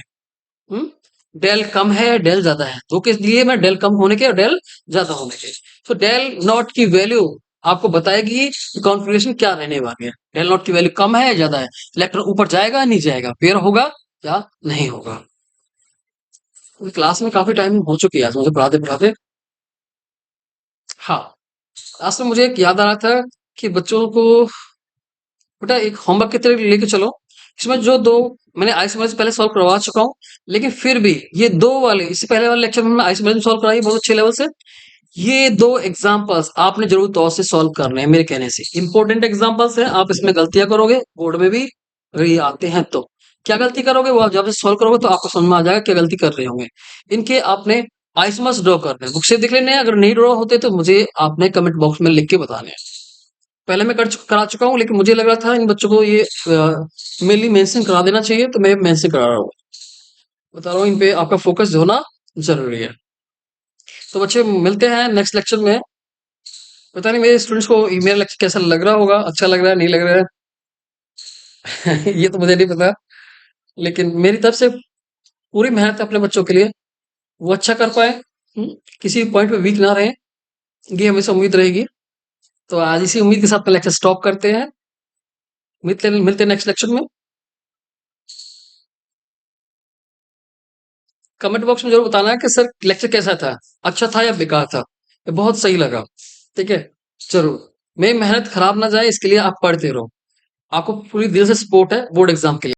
Speaker 1: हम्म, डेल कम है, डेल ज्यादा है, तो किस लिए? मैं डेल कम होने के और डेल ज्यादा होने के। तो डेल नॉट की वैल्यू आपको बताएगी कि कॉन्फ़िगरेशन क्या रहने वाली है। डेल नॉट की वैल्यू कम है या ज्यादा है, इलेक्ट्रॉन ऊपर जाएगा नहीं जाएगा, पेयर होगा या नहीं होगा। क्लास में काफी टाइम हो चुकी है आज मुझे पढ़ाते पढ़ाते। हाँ, आज में मुझे एक याद आ रहा था कि बच्चों को बेटा एक होमवर्क की तरह लेके चलो। इसमें जो दो मैंने आइसोमेरिज्म पहले सॉल्व करवा चुका हूँ, लेकिन फिर भी ये दो वाले इससे पहले वाले लेक्चर में मैंने आइसोमेरिज्म सॉल्व कराई बहुत अच्छे लेवल से। ये दो एग्जाम्पल्स आपने जरूर तौर से सॉल्व करने हैं मेरे कहने से। इंपॉर्टेंट एग्जाम्पल्स हैं, आप इसमें गलतियां करोगे बोर्ड में भी अगर ये आते हैं तो क्या गलती करोगे वो आप जब से सॉल्व करोगे तो आपको समझ में आ जाएगा क्या गलती कर रहे होंगे। इनके आपने आइसमस ड्रॉ करने हैं, बुक से देख लेने हैं, अगर नहीं ड्रॉ होते तो मुझे आपने कमेंट बॉक्स में लिख के बताने हैं। पहले मैं करा चुका हूँ, लेकिन मुझे लग रहा था इन बच्चों को ये मेनली मेंशन करा देना चाहिए, तो मैं मेंशन करा रहा हूँ। बता रहा हूँ इन पे आपका फोकस होना जरूरी है। तो बच्चे मिलते हैं नेक्स्ट लेक्चर में। पता नहीं मेरे स्टूडेंट्स को मेरा लेक्चर कैसा लग रहा होगा, अच्छा लग रहा है नहीं लग रहा है ये तो मुझे नहीं पता, लेकिन मेरी तरफ से पूरी मेहनत है अपने बच्चों के लिए वो अच्छा कर पाए, किसी पॉइंट पे वीक ना रहे, ये हमेशा उम्मीद रहेगी। तो आज इसी उम्मीद के साथ लेक्चर स्टॉप करते हैं। मिलते हैं नेक्स्ट लेक्चर में। कमेंट बॉक्स में जरूर बताना है कि सर लेक्चर कैसा था, अच्छा था या बेकार था, ये बहुत सही लगा। ठीक है, जरूर। मेरी मेहनत खराब ना जाए इसके लिए आप पढ़ते रहो। आपको पूरी दिल से सपोर्ट है बोर्ड एग्जाम के लिए।